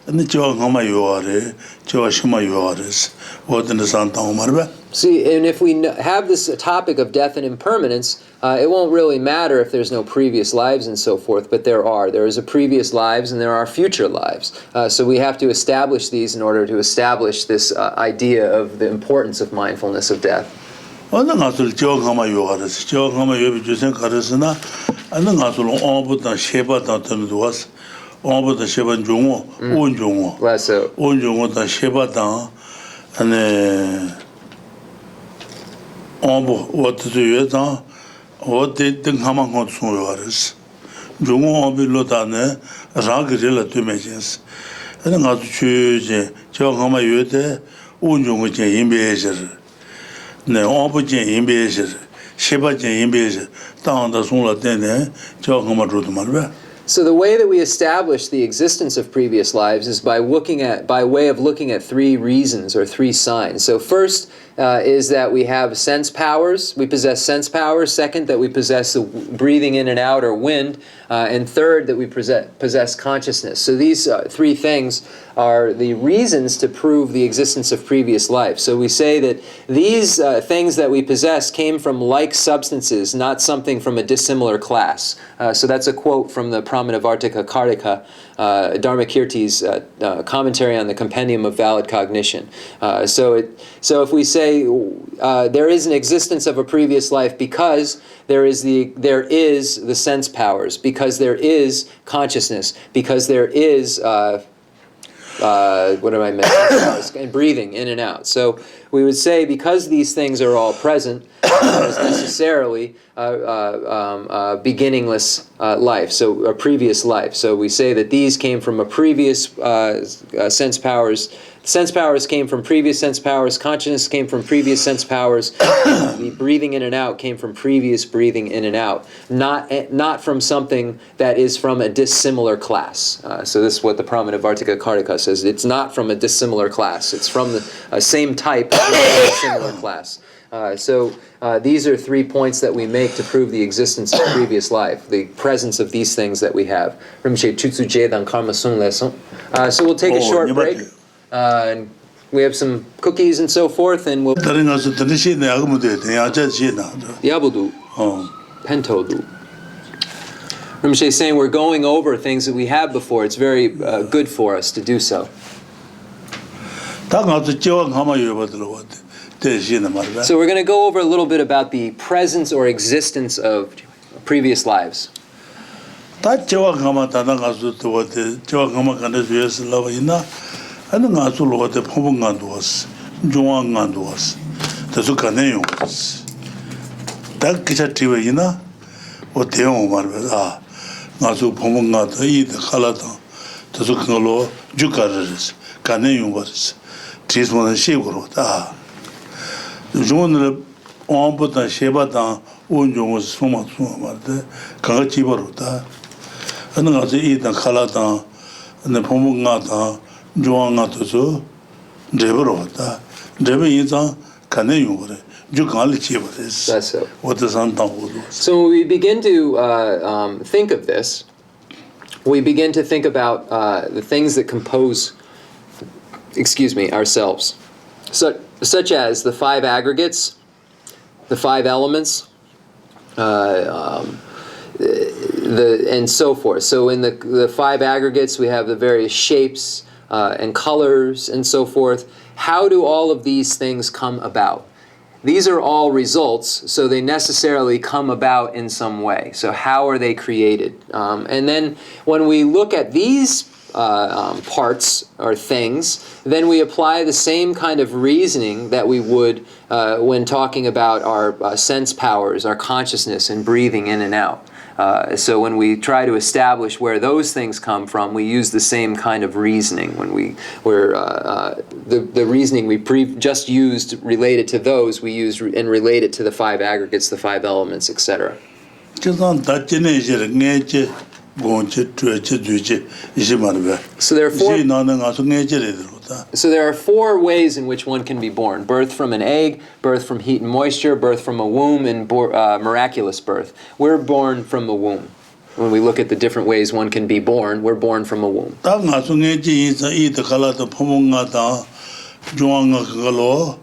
and Joe Hama Yuare, Joe Shima Yuares, what in the Santa Marba. See, and if we have this topic of death and impermanence, it won't really matter if there's no previous lives and so forth, but there are. There is a previous lives and there are future lives. So we have to establish these in order to establish this idea of the importance of mindfulness of death. And then also Joe Hama Yuares, Joe Hama Yuares, Karisana, and then also Ombudsman Sheba Danton was Ombudsman Sheba Jungo, Unjungo, Unjungo, the Sheba Dan, and what to do what did the Haman Hotsons? Jungo Bilotane, Ragilla to Majors. And then got to choose Johama Yute, Unjungo in Bezer. Ne Ombudsman in Bezer, Sheba in Bezer, down the Sula Dene, Johama Rutumarba. So the way that we establish the existence of previous lives is by way of looking at three reasons or three signs. So first is that we have sense powers. We possess sense powers. Second, that we possess the breathing in and out or wind. And third, that we possess consciousness. So these three things are the reasons to prove the existence of previous life. So we say that these things that we possess came from like substances, not something from a dissimilar class. So that's a quote from the Pramanavartika Karika, Dharmakirti's commentary on the Compendium of Valid Cognition. So if we say there is an existence of a previous life because there is the sense powers, because there is consciousness, because there is what am I missing? And breathing in and out. So we would say because these things are all present, there is necessarily beginningless life, so a previous life. So we say that these came from a previous sense powers. Sense powers came from previous sense powers. Consciousness came from previous sense powers. The breathing in and out came from previous breathing in and out, not from something that is from a dissimilar class. So this is what the Pramanavartika Karika says. It's not from a dissimilar class. It's from the same type, but a similar class. So these are 3 points that we make to prove the existence of previous life, the presence of these things that we have. So we'll take a short break. And we have some cookies and so forth, and we'll Yabudu, Pentodu. Rinpoche is saying we're going over things that we have before. It's very good for us to do so. So we're going to go over a little bit about the presence or existence of previous lives. And the Nasul the Pomunganduas, Juanganduas, the Zucanayos. That Kichativina, or Teo Marvela, Nasu Pomungata, the Halata, the Zucanolo, Jucaris, Canayuas, Trisman and Shigurot. The Jun Ombut and Shebata, Unjum was Sumat, Kagachibaruta, and the Nazi the Halata, and the Pomungata. That's so when we begin to think of this, we begin to think about the things that compose, ourselves, such as the 5 aggregates, the 5 elements, and so forth. So in the 5 aggregates, we have the various shapes, and colors and so forth. How do all of these things come about? These are all results, so they necessarily come about in some way. So how are they created? And then when we look at these parts or things, then we apply the same kind of reasoning that we would when talking about our sense powers, our consciousness, and breathing in and out. So when we try to establish where those things come from, we use the same kind of reasoning. When the reasoning we just used related to those, we use and relate it to the 5 aggregates, the 5 elements, etc. So there are 4 ways in which one can be born: birth from an egg, birth from heat and moisture, birth from a womb, and miraculous birth. We're born from the womb. When we look at the different ways one can be born, we're born from a womb. 다 나중에 지인사 이드 칼라도 포몽가다 중앙가 그걸로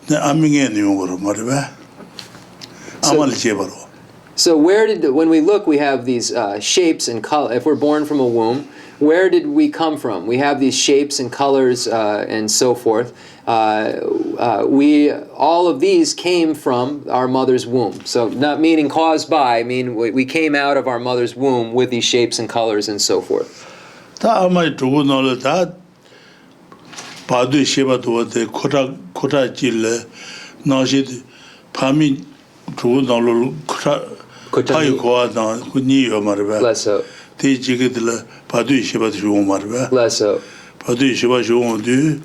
내 아밍에 내용으로 말이야. 아말 제바로. So when we look, we have these shapes and color. If we're born from a womb, where did we come from? We have these shapes and colors and so forth. All of these came from our mother's womb. So not meaning caused by, I mean we came out of our mother's womb with these shapes and colors and so forth. 다 아마 두고 놀래 다 바두 시바도데 코타 질레 나시 밤이 두고 놀로 코타 파이고아다 군이요 말이야. Lesso. 대지게들 바두 시바도 좋은 말이야. Lesso. 바두 시바 좋은데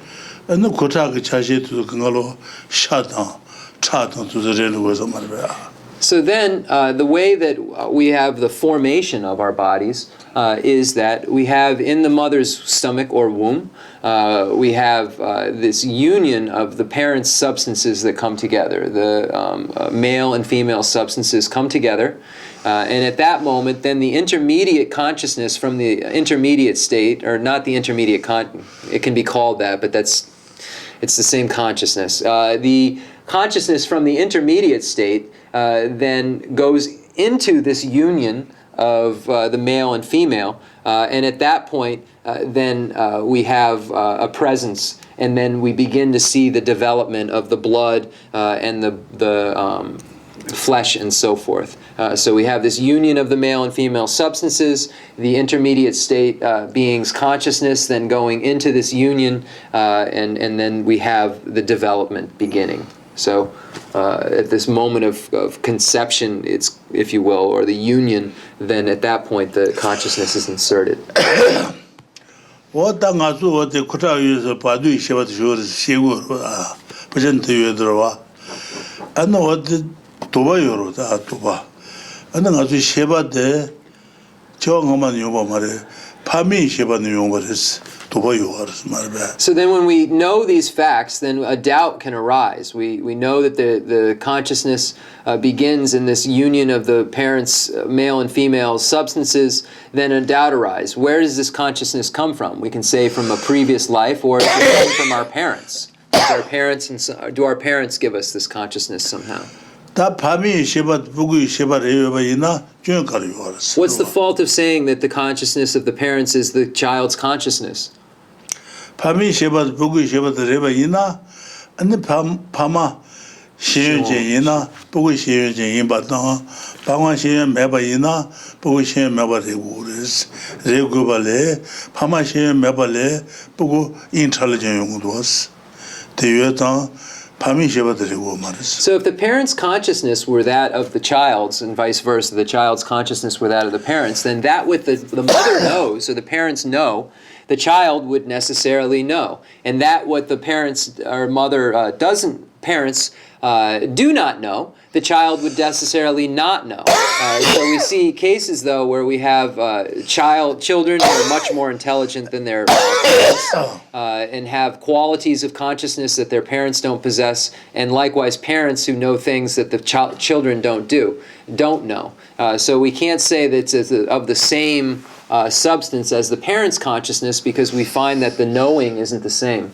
안 코타가 차시도 그걸로 차단 두저는 거서 말이야. So then, the way that we have the formation of our bodies is that we have in the mother's stomach or womb, we have this union of the parents' substances that come together. The male and female substances come together. And at that moment, then the intermediate consciousness from the intermediate state, or not the intermediate, it can be called that, but it's the same consciousness. The consciousness from the intermediate state then goes into this union of the male and female, and at that point, then we have a presence, and then we begin to see the development of the blood and the flesh and so forth. So we have this union of the male and female substances, the intermediate state being's consciousness, then going into this union, and then we have the development beginning. So at this moment of conception, it's, if you will, or the union, then at that point the consciousness is inserted. 어떤 가수 어때 코타위에서 봐도 시바도 쇼를 시고 퍼센트 들어와 안 어디 도바요로다 도바 안 가수 시바데 저거만 요바 말에 밤이 시바는 용거스 도바요하르스 말베. So then when we know these facts, then a doubt can arise. We know that the consciousness begins in this union of the parents, male and female substances, then a doubt arises. Where does this consciousness come from? We can say from a previous life, or it can come from our parents. Do our parents give us this consciousness somehow? 다 밤이 시바 부구 시바래요바이나 쥐가리요하르스. What's the fault of saying that the consciousness of the parents is the child's consciousness? 밤이 시바 부구 시바래바이나 안데 밤마 시연제이나 부구 시연제이 바다 방완 시연 매바이나 부구 시연 매바래고레스 레고발레 밤마 시연 매발레 부구 인텔리전 용도스 대여다. So if the parents' consciousness were that of the child's, and vice versa, the child's consciousness were that of the parents, then that what the mother knows, or the parents know, the child would necessarily know. And that what the parents or mother parents do not know, the child would necessarily not know. So we see cases, though, where we have children who are much more intelligent than their parents and have qualities of consciousness that their parents don't possess, and likewise parents who know things that the children don't know. So we can't say that it's of the same substance as the parents' consciousness, because we find that the knowing isn't the same.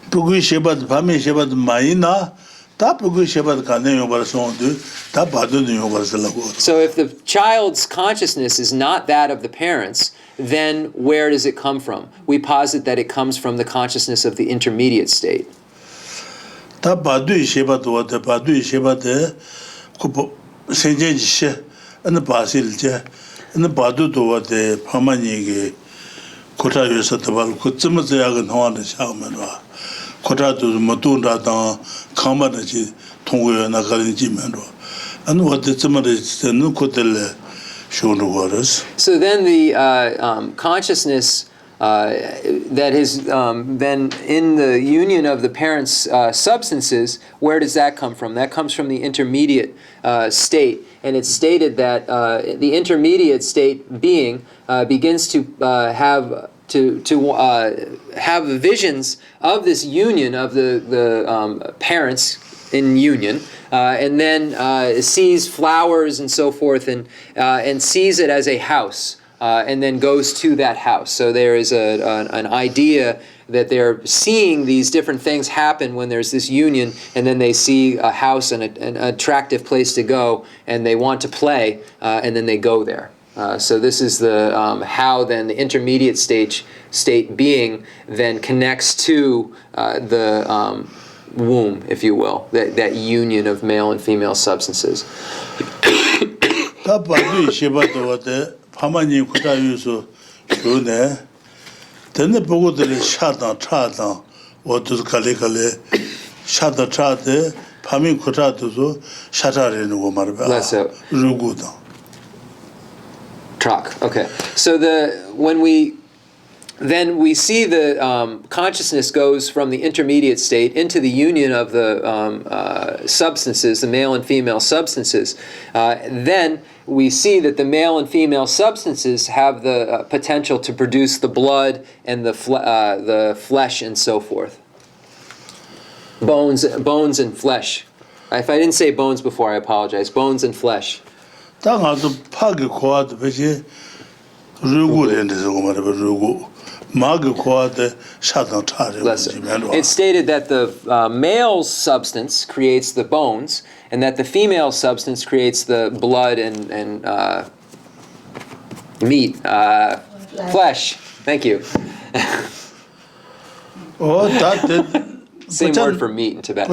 부구 시바드 밤에 시바드 마이나 다 부구 시바드 간내용 버서온데 다 받는 용 버서라고. So if the child's consciousness is not that of the parents, then where does it come from? We posit that it comes from the consciousness of the intermediate state. 다 받을 시바드 와데 받을 시바데 그 세제지시 안 바실제 안 받도 와데 파마니게 코타에서 더발 그쯤에서 약은 하와는 샤오면 와. 코타도 못도다다 카마르지 통고에 나가는지면로 안 어디쯤에서는 코텔레 쇼는 거라서. So then the consciousness that has been in the union of the parents' substances, where does that come from? That comes from the intermediate state, and it's stated that the intermediate state being begins to have visions of this union of the parents in union, and then sees flowers and so forth, and sees it as a house, and then goes to that house. So there is an idea that they're seeing these different things happen when there's this union, and then they see a house and an attractive place to go, and they want to play, and then they go there. So this is the how then the intermediate state being then connects to the womb, if you will, that union of male and female substances. Tene pogo dele shadang chadang otus kale shadang pami kuta tuzo shadare no marba rugudang. Trak. Okay. So when we see the consciousness goes from the intermediate state into the union of the substances, the male and female substances, then we see that the male and female substances have the potential to produce the blood and the flesh and so forth. Bones and flesh. If I didn't say bones before, I apologize. Bones and flesh. It's stated that the male substance creates the bones, and that the female substance creates the blood and meat, flesh. Thank you. Same word for meat in Tibetan.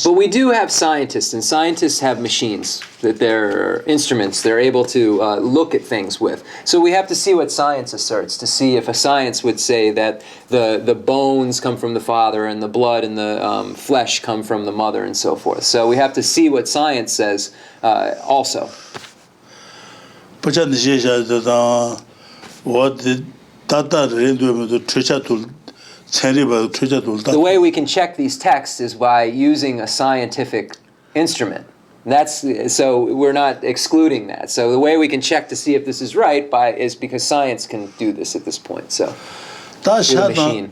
But we do have scientists, and scientists have machines, that they're instruments, they're able to look at things with. So we have to see what science asserts, to see if a science would say that the bones come from the father, and the blood and the flesh come from the mother, and so forth. So we have to see what science says also. The way we can check these texts is by using a scientific instrument. So we're not excluding that. So the way we can check to see if this is right is because science can do this at this point. So with a machine.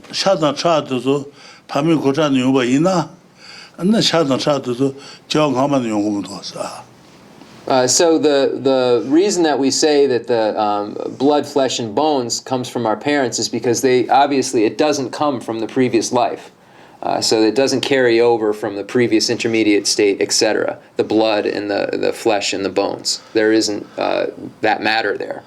So the reason that we say that the blood, flesh, and bones comes from our parents is because it doesn't come from the previous life. So it doesn't carry over from the previous intermediate state, etc. The blood and the flesh and the bones. There isn't that matter there.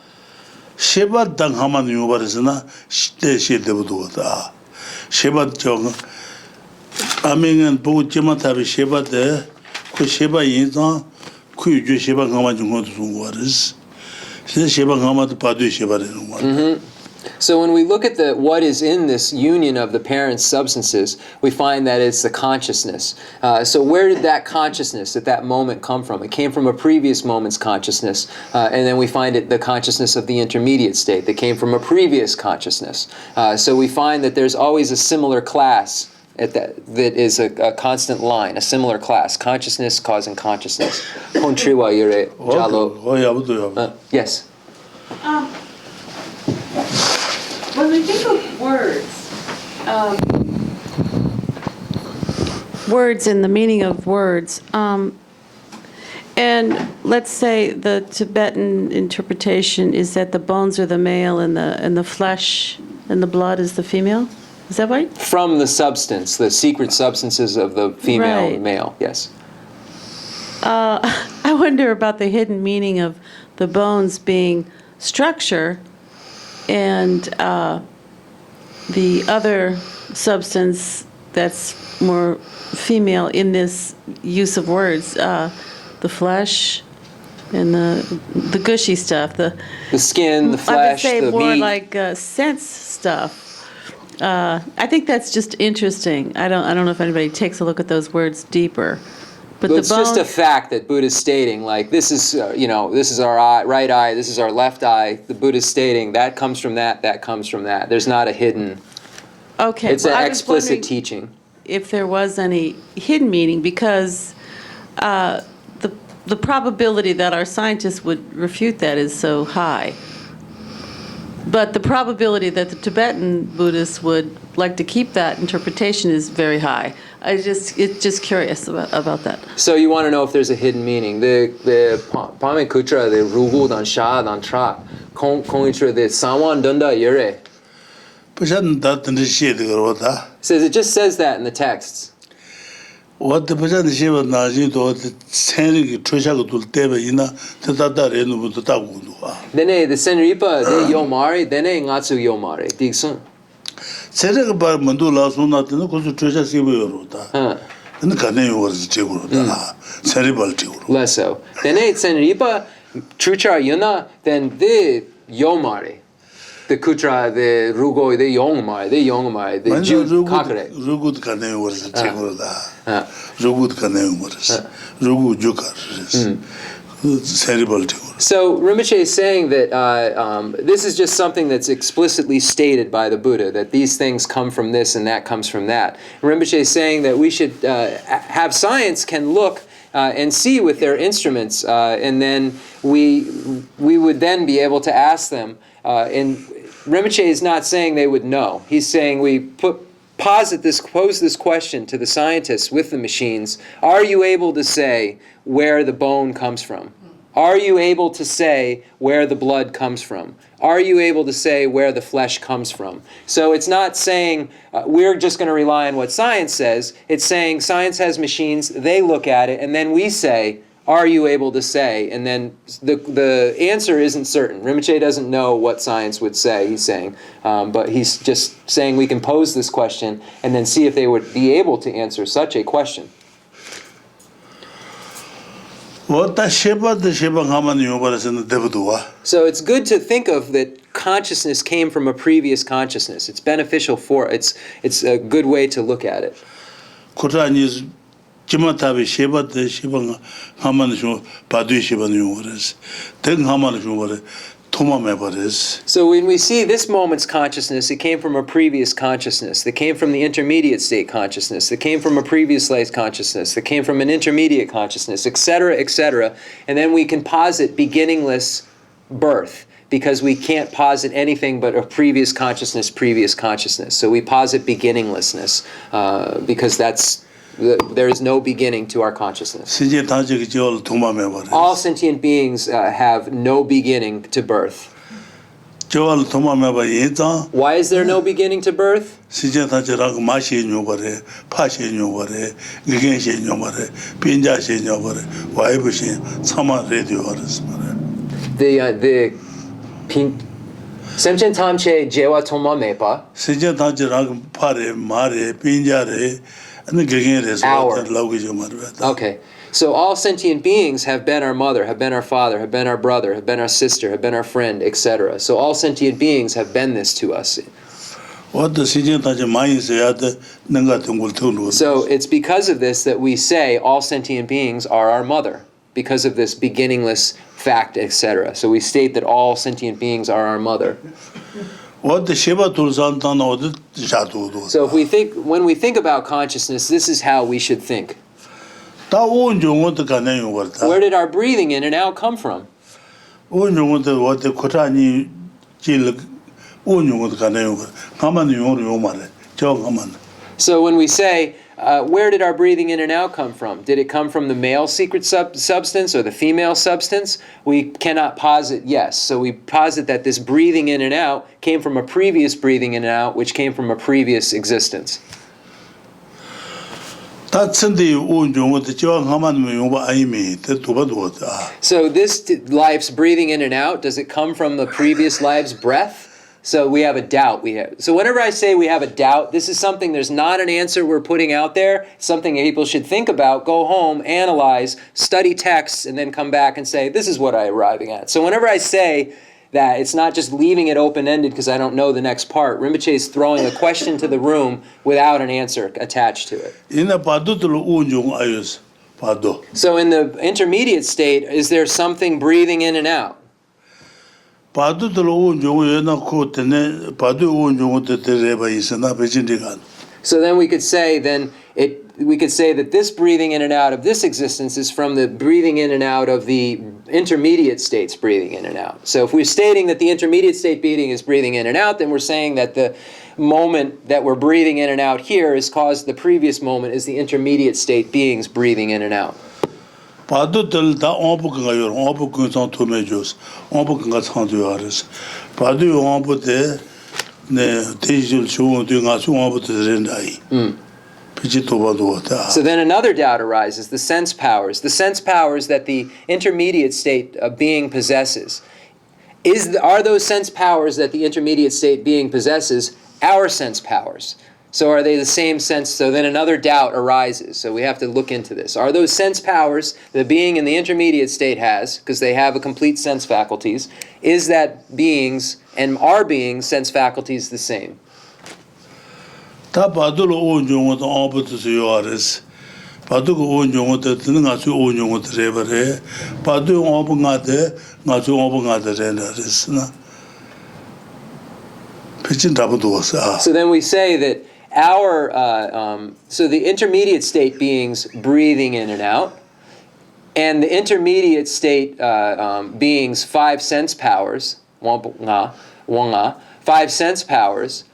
So when we look at what is in this union of the parents' substances, we find that it's the consciousness. So where did that consciousness at that moment come from? It came from a previous moment's consciousness, and then we find it the consciousness of the intermediate state that came from a previous consciousness. So we find that there's always a similar class that is a constant line, a similar class, consciousness causing consciousness. Yes. When we think of words and the meaning of words, and let's say the Tibetan interpretation is that the bones are the male and the flesh and the blood is the female. Is that right? From the substance, the secret substances of the female Right. and male, yes. I wonder about the hidden meaning of the bones being structure and the other substance that's more female in this use of words, the flesh and the gushy stuff. The skin, the flesh, I would say the more meat. like sense stuff. I think that's just interesting. I don't know if anybody takes a look at those words deeper. But It's just a fact that Buddha's stating, like, this is our right eye, this is our left eye. The Buddha's stating, that comes from that comes from that. There's not a hidden, okay. it's an I was explicit wondering, teaching. if there was any hidden meaning, because the probability that our scientists would refute that is so high. But the probability that the Tibetan Buddhists would like to keep that interpretation is very high. It's just curious about that. So you want to know if there's a hidden meaning. The Pame Kutra, the Rugu dan Sha dan Tra, Kong Itra, the Sawan Dunda Yure. Pajan that the shade rota. Says it just says that in the texts. What the Pajan Shiva Naji to the Chenrezig Trishago to Teba Ina, Tata Renu to Tagunua. Then the Chenripa, the Yomari, then Ngatsu Yomari, Digsun. Chenrezig Bar Mandula Suna, the Kosu Trisha Sibu Rota. And the Kane was Tigurota, cerebral Tigur. Less so. Then Chenripa, Trucha Yuna, then the Yomari. The Kutra, the Rugo, the Yongmai, the Jude Kakare. Rugut Kane was Tigurota. Rugut Kane was Rugu Jukar. Cerebral Tigur. So Rinpoche is saying that this is just something that's explicitly stated by the Buddha, that these things come from this and that comes from that. Rinpoche is saying that we should have science can look and see with their instruments, and then we would then be able to ask them. And Rinpoche is not saying they would know. He's saying we pose this question to the scientists with the machines. Are you able to say where the bone comes from? Are you able to say where the blood comes from? Are you able to say where the flesh comes from? So it's not saying we're just going to rely on what science says. It's saying science has machines, they look at it, and then we say, are you able to say? And then the answer isn't certain. Rinpoche doesn't know what science would say, he's saying. But he's just saying we can pose this question and then see if they would be able to answer such a question. What the Sheba Haman Yobaras in the Devadua? So it's good to think of that consciousness came from a previous consciousness. It's beneficial for it's a good way to look at it. Kotani's Jimatabi Sheba, the Sheba Haman Padu Sheba Yobaras. Then Haman Yobaras, Toma Mebares. So when we see this moment's consciousness, it came from a previous consciousness, that came from the intermediate state consciousness, that came from a previous life consciousness, that came from an intermediate consciousness, etc., etc. And then we can posit beginningless birth, because we can't posit anything but a previous consciousness. So we posit beginninglessness, because there is no beginning to our consciousness. All sentient beings have no beginning to birth. Why is there no beginning to birth? The Semchen Tamche Jewa Toma Mepa. Okay. So all sentient beings have been our mother, have been our father, have been our brother, have been our sister, have been our friend, etc. So all sentient beings have been this to us. So it's because of this that we say all sentient beings are our mother, because of this beginningless fact, etc. So we state that all sentient beings are our mother. So if when we think about consciousness, this is how we should think. Where did our breathing in and out come from? So when we say, where did our breathing in and out come from? Did it come from the male secret substance or the female substance? We cannot posit yes. So we posit that this breathing in and out came from a previous breathing in and out, which came from a previous existence. So this life's breathing in and out, does it come from the previous life's breath? So we have a doubt. So whenever I say we have a doubt, this is something, there's not an answer we're putting out there, something people should think about, go home, analyze, study texts, and then come back and say, this is what I'm arriving at. So whenever I say that, it's not just leaving it open-ended because I don't know the next part. Rinpoche is throwing a question to the room without an answer attached to it. So in the intermediate state, is there something breathing in and out? So then we could say that this breathing in and out of this existence is from the breathing in and out of the intermediate states breathing in and out. So if we're stating that the intermediate state being is breathing in and out, then we're saying that the moment that we're breathing in and out here is caused the previous moment is the intermediate state beings breathing in and out. Padu tel da ombu kanga yor, ombu kunsan tume jos, ombu kanga chandu yaris. Padu ombu de ne tejil shuun tu nga su ombu de rendai. So then another doubt arises, the sense powers that the intermediate state being possesses. Are those sense powers that the intermediate state being possesses our sense powers? So are they the same sense? So then another doubt arises. So we have to look into this. Are those sense powers the being in the intermediate state has, because they have a complete sense faculties, is that beings and our beings sense faculties the same? Ta padul onjong to ombu to yoris. Padu onjong to tinga su onjong to revere. Padu ombu ngate, ngasu ombu ngate rendaris na. Pichin tabu sa. So then we say that so the intermediate state beings breathing in and out, and the intermediate state beings 5 sense powers, 5 sense powers,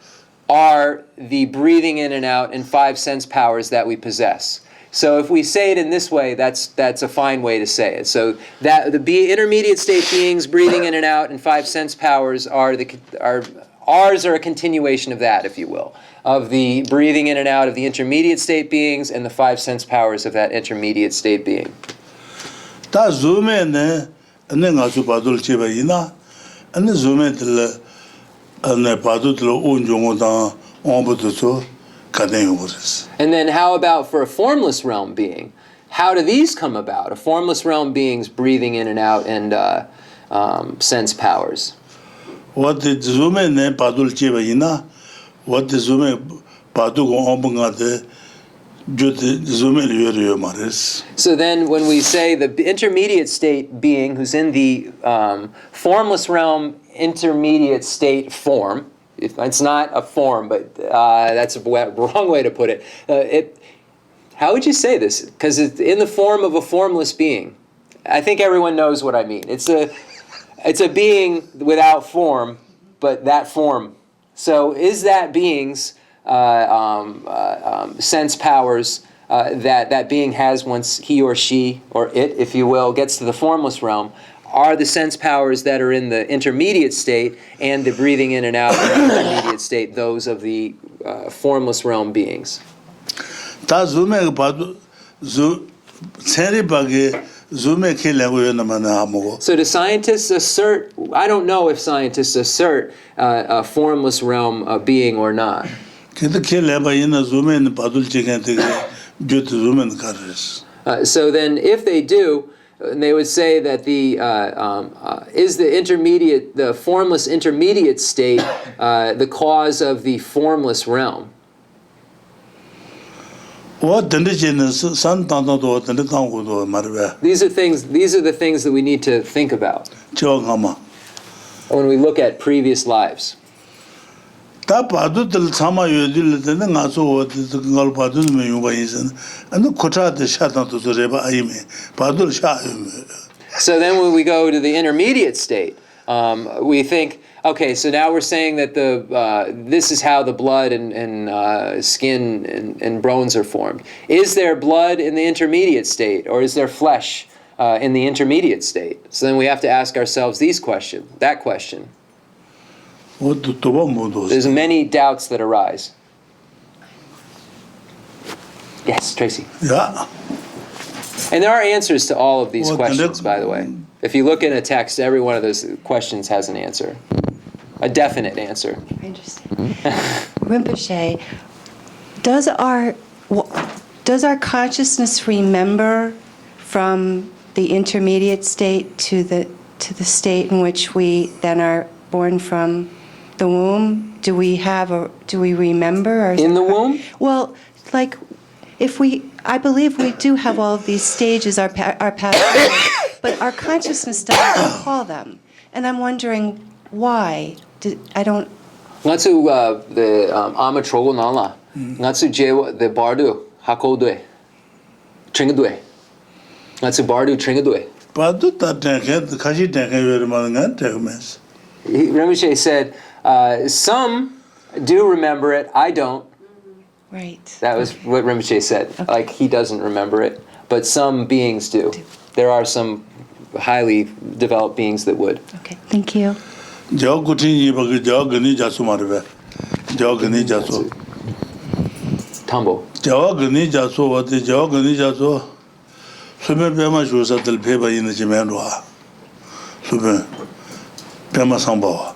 are the breathing in and out and 5 sense powers that we possess. So if we say it in this way, that's a fine way to say it. So that the intermediate state beings breathing in and out and 5 sense powers ours are a continuation of that, if you will, of the breathing in and out of the intermediate state beings and the 5 sense powers of that intermediate state being. Ta zume ne nga su padul chiba ina, ane zume tila ane padul tila onjong ta ombu to kaden yoris. And then how about for a formless realm being? How do these come about? A formless realm being's breathing in and out and sense powers. What the zume ne padul chiba ina, what the zume padu go ombu ngate zume liyo maris. So then when we say the intermediate state being who's in the formless realm intermediate state form, it's not a form, but that's a wrong way to put it. How would you say this? Because it's in the form of a formless being. I think everyone knows what I mean. It's a being without form, but that form. So is that being's sense powers that being has once he or she, or it, if you will, gets to the formless realm, are the sense powers that are in the intermediate state and the breathing in and out in the intermediate state, those of the formless realm beings. Ta zume padu Chenrezig zume kile na mana amogo. So do scientists assert, I don't know if scientists assert a formless realm being or not. Kida kile ba ina zume ne padul chigante jut zume kares. So then if they do, they would say that is the formless intermediate state the cause of the formless realm? These are the things that we need to think about when we look at previous lives. So then when we go to the intermediate state, we think, okay, so now we're saying that this is how the blood and skin and bones are formed. Is there blood in the intermediate state, or is there flesh in the intermediate state? So then we have to ask ourselves that question. There's many doubts that arise. Yes, Tracy. Yeah. And there are answers to all of these questions, by the way. If you look in a text, every one of those questions has an answer. A definite answer. Interesting. Rinpoche, does our consciousness remember from the intermediate state to the state in which we then are born from the womb? Do we remember? Or in the womb? Well, like I believe we do have all of these stages, our past, but our consciousness doesn't recall them, and I'm wondering why. I don't. Let's do the amatrogo nala. Ngatsu jewa the bardu hakodwe. Tringadwe. Ngatsu bardu tringadwe. Padu ta tenke, kashi tenke very man tekmes. Rinpoche said, some do remember it, I don't. Right. That was what Rinpoche said. Okay. Like, he doesn't remember it, but some beings do. There are some highly developed beings that would. Okay, thank you. Jao kuti ni bagi jao gani jasu marve. Jao gani jasu. Tumble. Jao gani jasu wate jao gani jasu. Sume pema shusa tel peba ina jimenwa. Sume pema samba.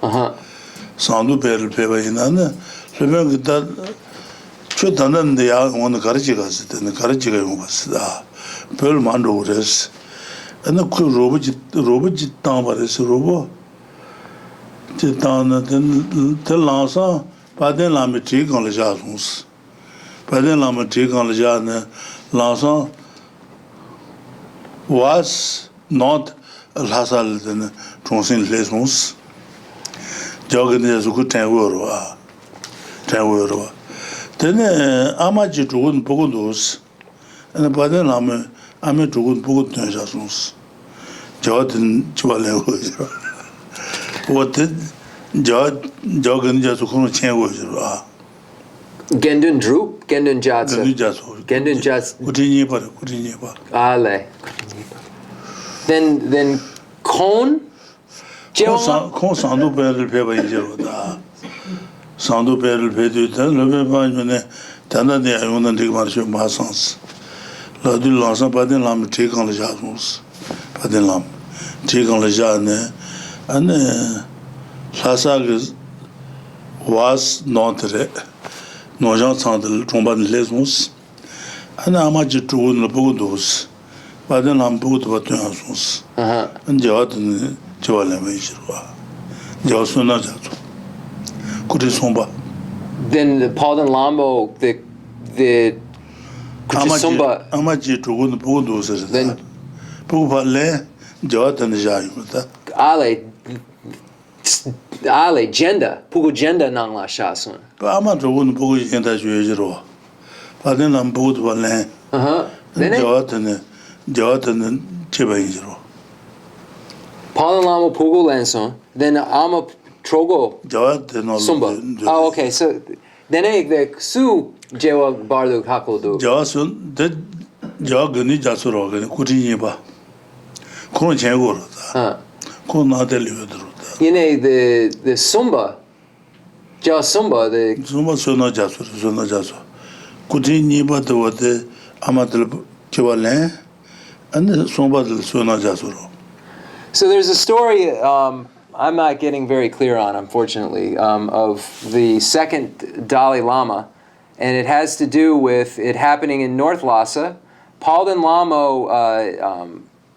Sandu peril peba ina ne. Sume kita chu tandan de ya on karachi gas de karachi ga yung gas da. Pel mando res. Ana ku robo jit tan bares robo. Titan tel lansa paden la metri kan le jasons. Paden la metri kan le jane lansa was not Lhasal than Tronsin Lesmos. Jogging as a good 10 euro. 10 euro. Then Amaji to good Pogondos and a Baden Lame, Ame to good Pogon Jasons. Jordan Chivale. What did Jogging just to come 10 euro? Gendun droop, Gendun jatsa. Gendun jats. Kutinipa. Ale. Then cone? Con sandu peril peba injero da. Sandu peril pedu tan lebe banjone tanda de ayona dik marche masans. La du lansa paden lam tik en le jasons. Paden lam tik en le jane. Ane sasag was not re. Nojan sandel tomba de lesmos. Ane amaji tu no podos. Baden lam podo batons. And jawad jawale meishwa. Jawsuna jatu. Kuti somba. Then the Paul and Lambo, the Kutisumba. Amaji tu no podos. Then Pupale jawad and jayuta. Ale genda, Pugu genda nang la shasun. Ama tu no pogo yenda jero. Baden lam podo vale. Then Jawad and Cheba. Paul and Lama Pugu Lanson, then Ama Trogo Sumba. Oh, okay. So then the Su Jewa Bardu Hakodu. Jawasun, the Jagani Jasuro, Kutiniba. Kun Changor. Kun not delivered. You know, the Sumba, Jawa Sumba, the Suma Suna Jasu. Kutiniba, the what the Amatel Chevalen and the Sumba Suna Jasuro. So there's a story I'm not getting very clear on, unfortunately, of the second Dalai Lama, and it has to do with it happening in North Lhasa. Palden Lama,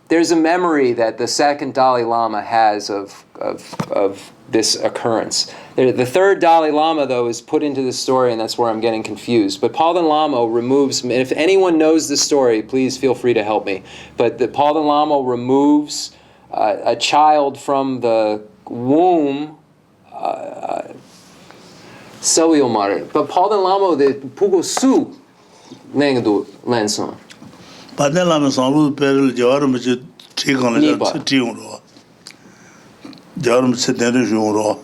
there's a memory that the second Dalai Lama has of this occurrence. The third Dalai Lama, though, is put into the story, and that's where I'm getting confused. But Palden Lama removes, and if anyone knows the story, please feel free to help me. But the Palden Lama removes a child from the womb, Sawiomare. But Palden Lama, the Pugo Su Langadu Lanson. Paden Lama Sanlu Peril Jarum take on the Tiuro. Jarum Sedan Juro.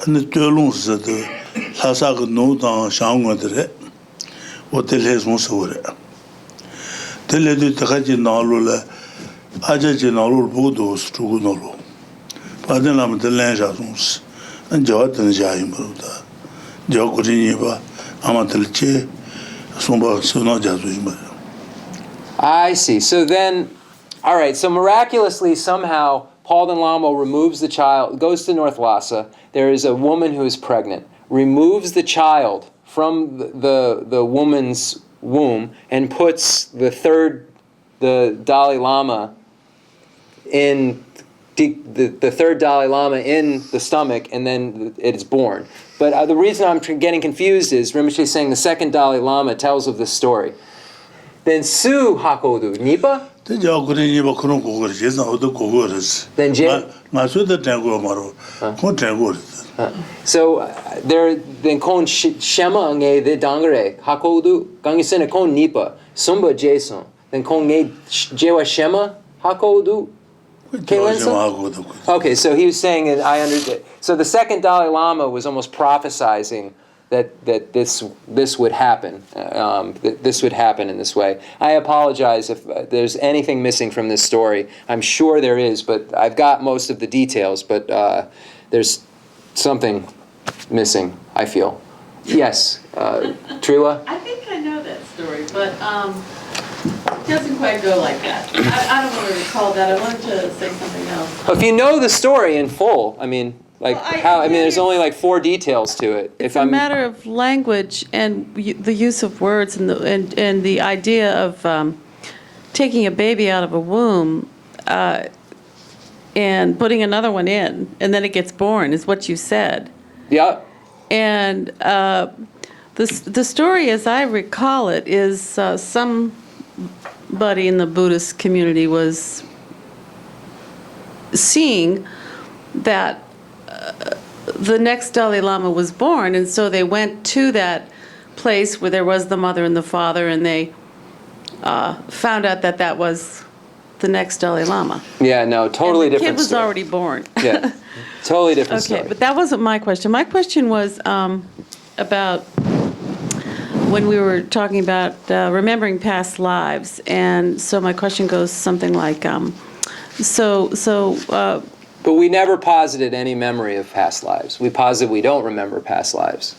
And the Tulun said, Hasak no down Shangwandre, what the Les Mosore. Tell you the Takaji Nalula, Ajaji Nalul Budos to Gunolo. Paden Lama the Lanjazons, and Jawat and Jaimuda. Jokuriba, Amatelche, Sumba Suna Jazuma. I see. So then, all right, so miraculously, somehow, Palden Lama removes the child, goes to North Lhasa. There is a woman who is pregnant, removes the child from the woman's womb and puts the Dalai Lama in, the third Dalai Lama in the stomach, and then it is born. But the reason I'm getting confused is Rinpoche is saying the second Dalai Lama tells of this story. Then Su Hakodu Nipa. Te jaw kuri nipa kurung kukuri, jesan odo kukuris. Then Nga su da tengu maro, kong tengu ris. So there then kon shema nge the dangare Hakodu gangisene kon Nipa Sumba Jason. Then kon nge jewa shema Hakodu. Okay, so he was saying, and I understood. So the second Dalai Lama was almost prophesizing that this would happen. That this would happen in this way. I apologize if there's anything missing from this story. I'm sure there is, but I've got most of the details. But there's something missing, I feel. Yes, Trila? I think I know that story, but it doesn't quite go like that. I don't want to recall that. I wanted to say something else. If you know the story in full, I mean, there's only like 4 details to it. It's a matter of language and the use of words and the idea of taking a baby out of a womb and putting another one in, and then it gets born, is what you said. Yeah. And the story, as I recall it, is somebody in the Buddhist community was seeing that the next Dalai Lama was born, and so they went to that place where there was the mother and the father, and they found out that that was the next Dalai Lama. Yeah, no, totally and the different kid was story. already born. Yeah, totally different Okay, story. but that wasn't my question. My question was about when we were talking about remembering past lives, and so my question goes something like, But we never posited any memory of past lives. We posited we don't remember past lives.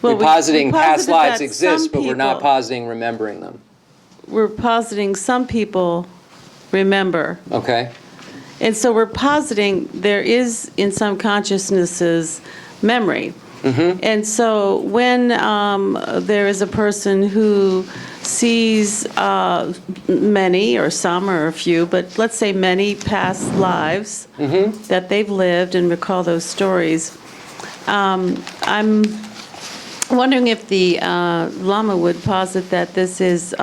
well, we're positing past posited lives that exist, some but we're not people- positing remembering them. We're positing some people remember. Okay? And so we're positing there is, in some consciousnesses, memory. And so when there is a person who sees many, or some, or a few, but let's say many past lives that they've lived and recall those stories, I'm wondering if the Lama would posit that this is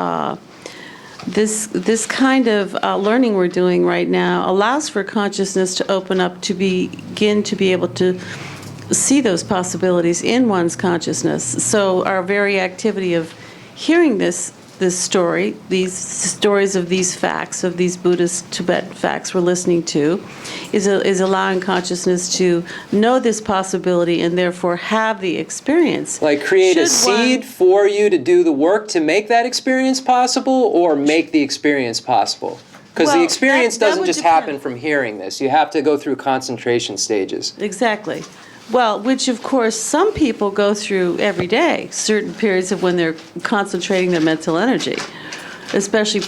this kind of learning we're doing right now allows for consciousness to open up to begin to be able to see those possibilities in one's consciousness. So our very activity of hearing this story, these stories of these facts, of these Buddhist Tibetan facts we're listening to, is allowing consciousness to know this possibility and therefore have the experience. Like create a Should one- seed for you to do the work to make that experience possible, or make the experience possible? Because the Well, experience that doesn't would just depend. happen from hearing this. You have to go through concentration stages. Exactly. Well, which of course some people go through every day, certain periods of when they're concentrating their mental energy, especially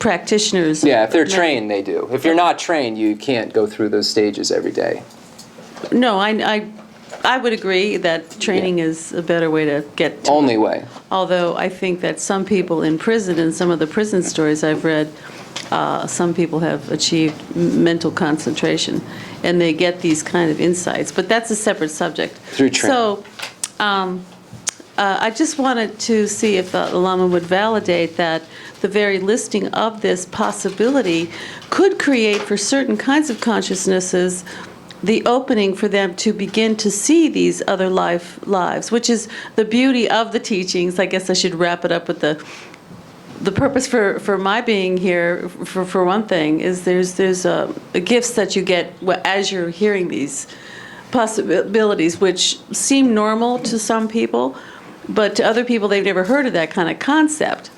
practitioners. Yeah, if they're trained, they do. If you're not trained, you can't go through those stages every day. No, I would agree that training is a better way to get to it. Only way. Although I think that some people in prison, and some of the prison stories I've read, some people have achieved mental concentration, and they get these kind of insights. But that's a separate subject. Through training. So I just wanted to see if the Lama would validate that the very listing of this possibility could create for certain kinds of consciousnesses the opening for them to begin to see these other lives, which is the beauty of the teachings. I guess I should wrap it up with the purpose for my being here, for one thing, is there's gifts that you get as you're hearing these possibilities, which seem normal to some people, but to other people, they've never heard of that kind of concept.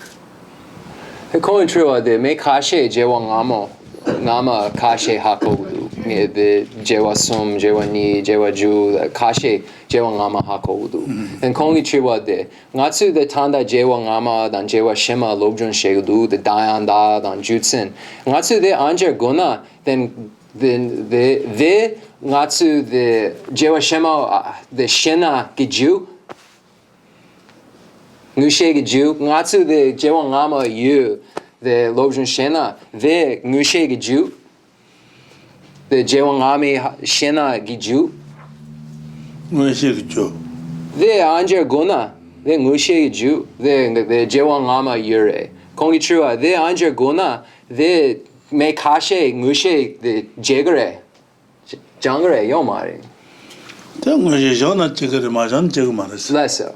Koin trua de me kashe jewa ngama kashe hakodu. The jewa sum, jewa ni, jewa ju, kashe jewa ngama hakodu. And kongi trua de ngatsu the tanda jewa ngama dan jewa shema lobjun shegudu the dayan da dan jutsin. Ngatsu de anje guna then the ngatsu the jewa shema the shena giju. Ngushe giju ngatsu the jewa ngama yu the lobjun shena the ngushe giju the jewa ngami shena giju the anje guna the ngushe giju the jewa ngama yure Kongichua, the anja guna, the me kashe ngushe the jegare. Jangare yomari. Tā ngōshī yōna chikari māshān chikari mārasi. Less so.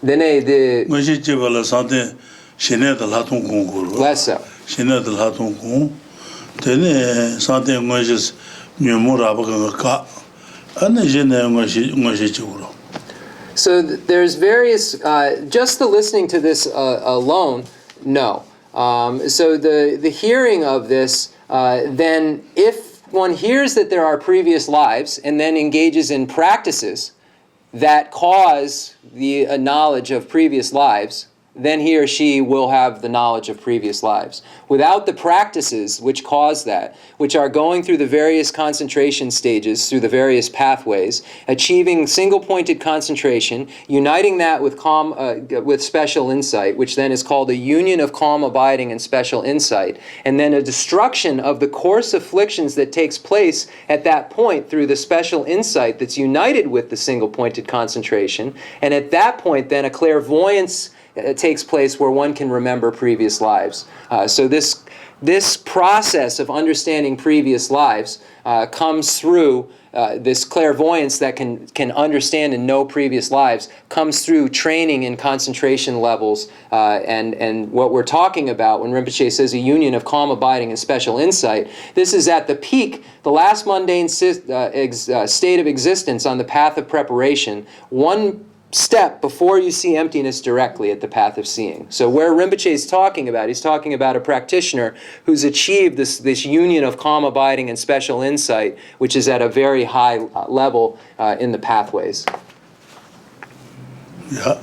Then the ngōshī chikari sāntē shinē tā lātōng kōng kōrō. less so. Shinē tā lātōng kōng. Tēne sāntē ngōshī nyōmō rāpa kāngā kā. Anē shinē ngōshī chikari. So there's various, just the listening to this alone, no. So the hearing of this, then if one hears that there are previous lives and then engages in practices that cause the knowledge of previous lives, then he or she will have the knowledge of previous lives. Without the practices which cause that, which are going through the various concentration stages, through the various pathways, achieving single-pointed concentration, uniting that with calm, with special insight, which then is called a union of calm abiding and special insight, and then a destruction of the coarse afflictions that takes place at that point through the special insight that's united with the single-pointed concentration, and at that point then a clairvoyance takes place where one can remember previous lives. So this process of understanding previous lives comes through this clairvoyance that can understand and know previous lives, comes through training in concentration levels, and what we're talking about when Rinpoche says a union of calm abiding and special insight, this is at the peak, the last mundane state of existence on the path of preparation, one step before you see emptiness directly at the path of seeing. So where Rinpoche is talking about, he's talking about a practitioner who's achieved this union of calm abiding and special insight, which is at a very high level in the pathways. Yeah.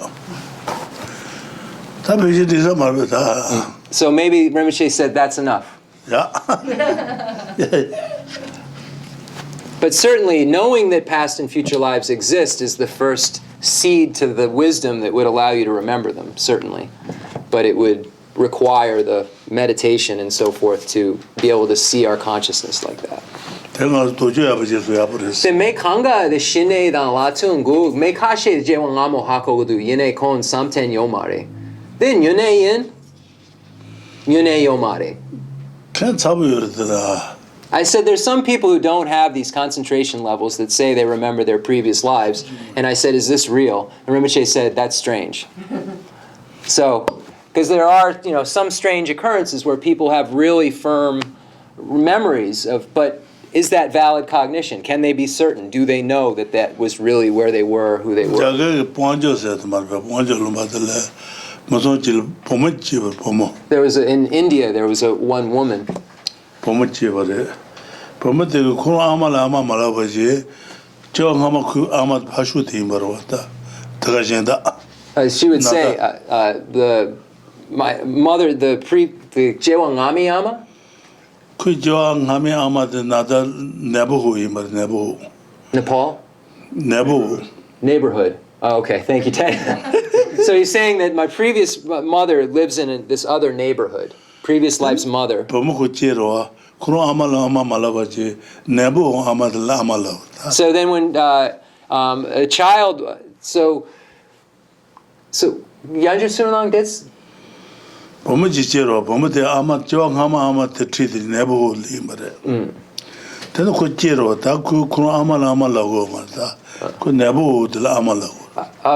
Tā pēshī tīsā mārvē tā. So maybe Rinpoche said that's enough. Yeah. But certainly knowing that past and future lives exist is the first seed to the wisdom that would allow you to remember them, certainly. But it would require the meditation and so forth to be able to see our consciousness like that. Tēngā tōjō yā pēshī sō yā pōrēs. Se me kanga de shine dan latun gu me kashe je wangamo hakogudu yene kon samten yomare. Then yune yin yune yomare. Kēn tsāpa yōrē tēnā. I said there's some people who don't have these concentration levels that say they remember their previous lives, and I said, is this real? And Rinpoche said, that's strange. So, because there are, some strange occurrences where people have really firm memories of, but is that valid cognition? Can they be certain? Do they know that that was really where they were, who they were? There was in India, there was one woman. She would say, my mother, the Jewangami Ama? Nepal? Neighborhood. Oh, okay, thank you, Ted. So he's saying that my previous mother lives in this other neighborhood, previous life's mother. So then when a child, so Yanju Sunang did?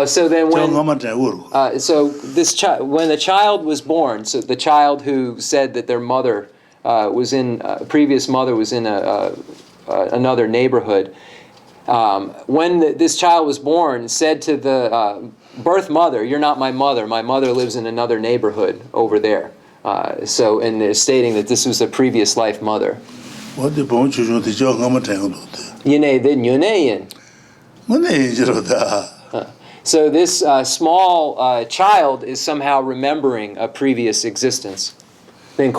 So then when so this child, when the child was born, so the child who said that their mother was in previous mother was in another neighborhood. When this child was born, said to the birth mother, "You're not my mother. My mother lives in another neighborhood over there." So, and they're stating that this was a previous life mother. So this small child is somehow remembering a previous existence. But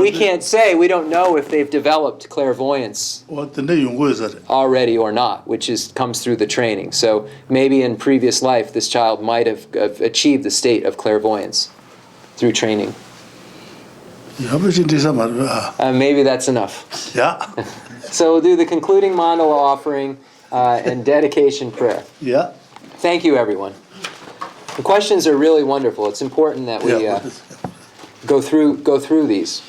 we can't say, we don't know if they've developed clairvoyance already or not, which comes through the training. So maybe in previous life, this child might have achieved the state of clairvoyance through training. Maybe that's enough. Yeah. So we'll do the concluding mandala offering and dedication prayer. Yeah. Thank you, everyone. The questions are really wonderful. It's important that we go through these.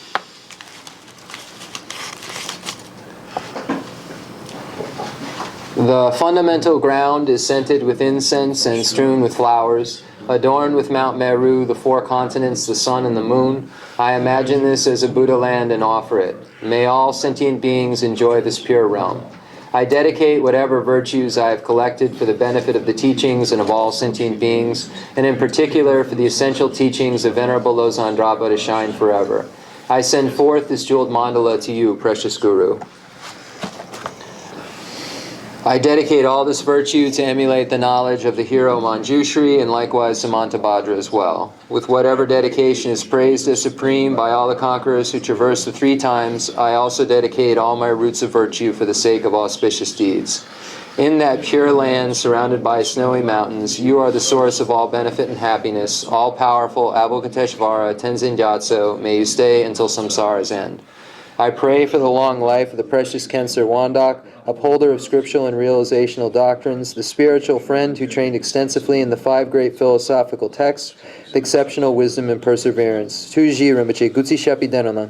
The fundamental ground is scented with incense and strewn with flowers, adorned with Mount Meru, the four continents, the sun, and the moon. I imagine this as a Buddha land and offer it. May all sentient beings enjoy this pure realm. I dedicate whatever virtues I have collected for the benefit of the teachings and of all sentient beings, and in particular for the essential teachings of Venerable Losang Drapa to shine forever. I send forth this jeweled mandala to you, precious Guru. I dedicate all this virtue to emulate the knowledge of the hero Manjushri and likewise Samantabhadra as well. With whatever dedication is praised as supreme by all the conquerors who traverse the three times, I also dedicate all my roots of virtue for the sake of auspicious deeds. In that pure land surrounded by snowy mountains, you are the source of all benefit and happiness, all-powerful Avalokiteshvara Tenzin Gyatso. May you stay until samsara's end. I pray for the long life of the precious Khensur Wandak, upholder of scriptural and realizational doctrines, the spiritual friend who trained extensively in the 5 great philosophical texts, with exceptional wisdom and perseverance. Tuji Rinpoche, Gutsi Shapi Denonan.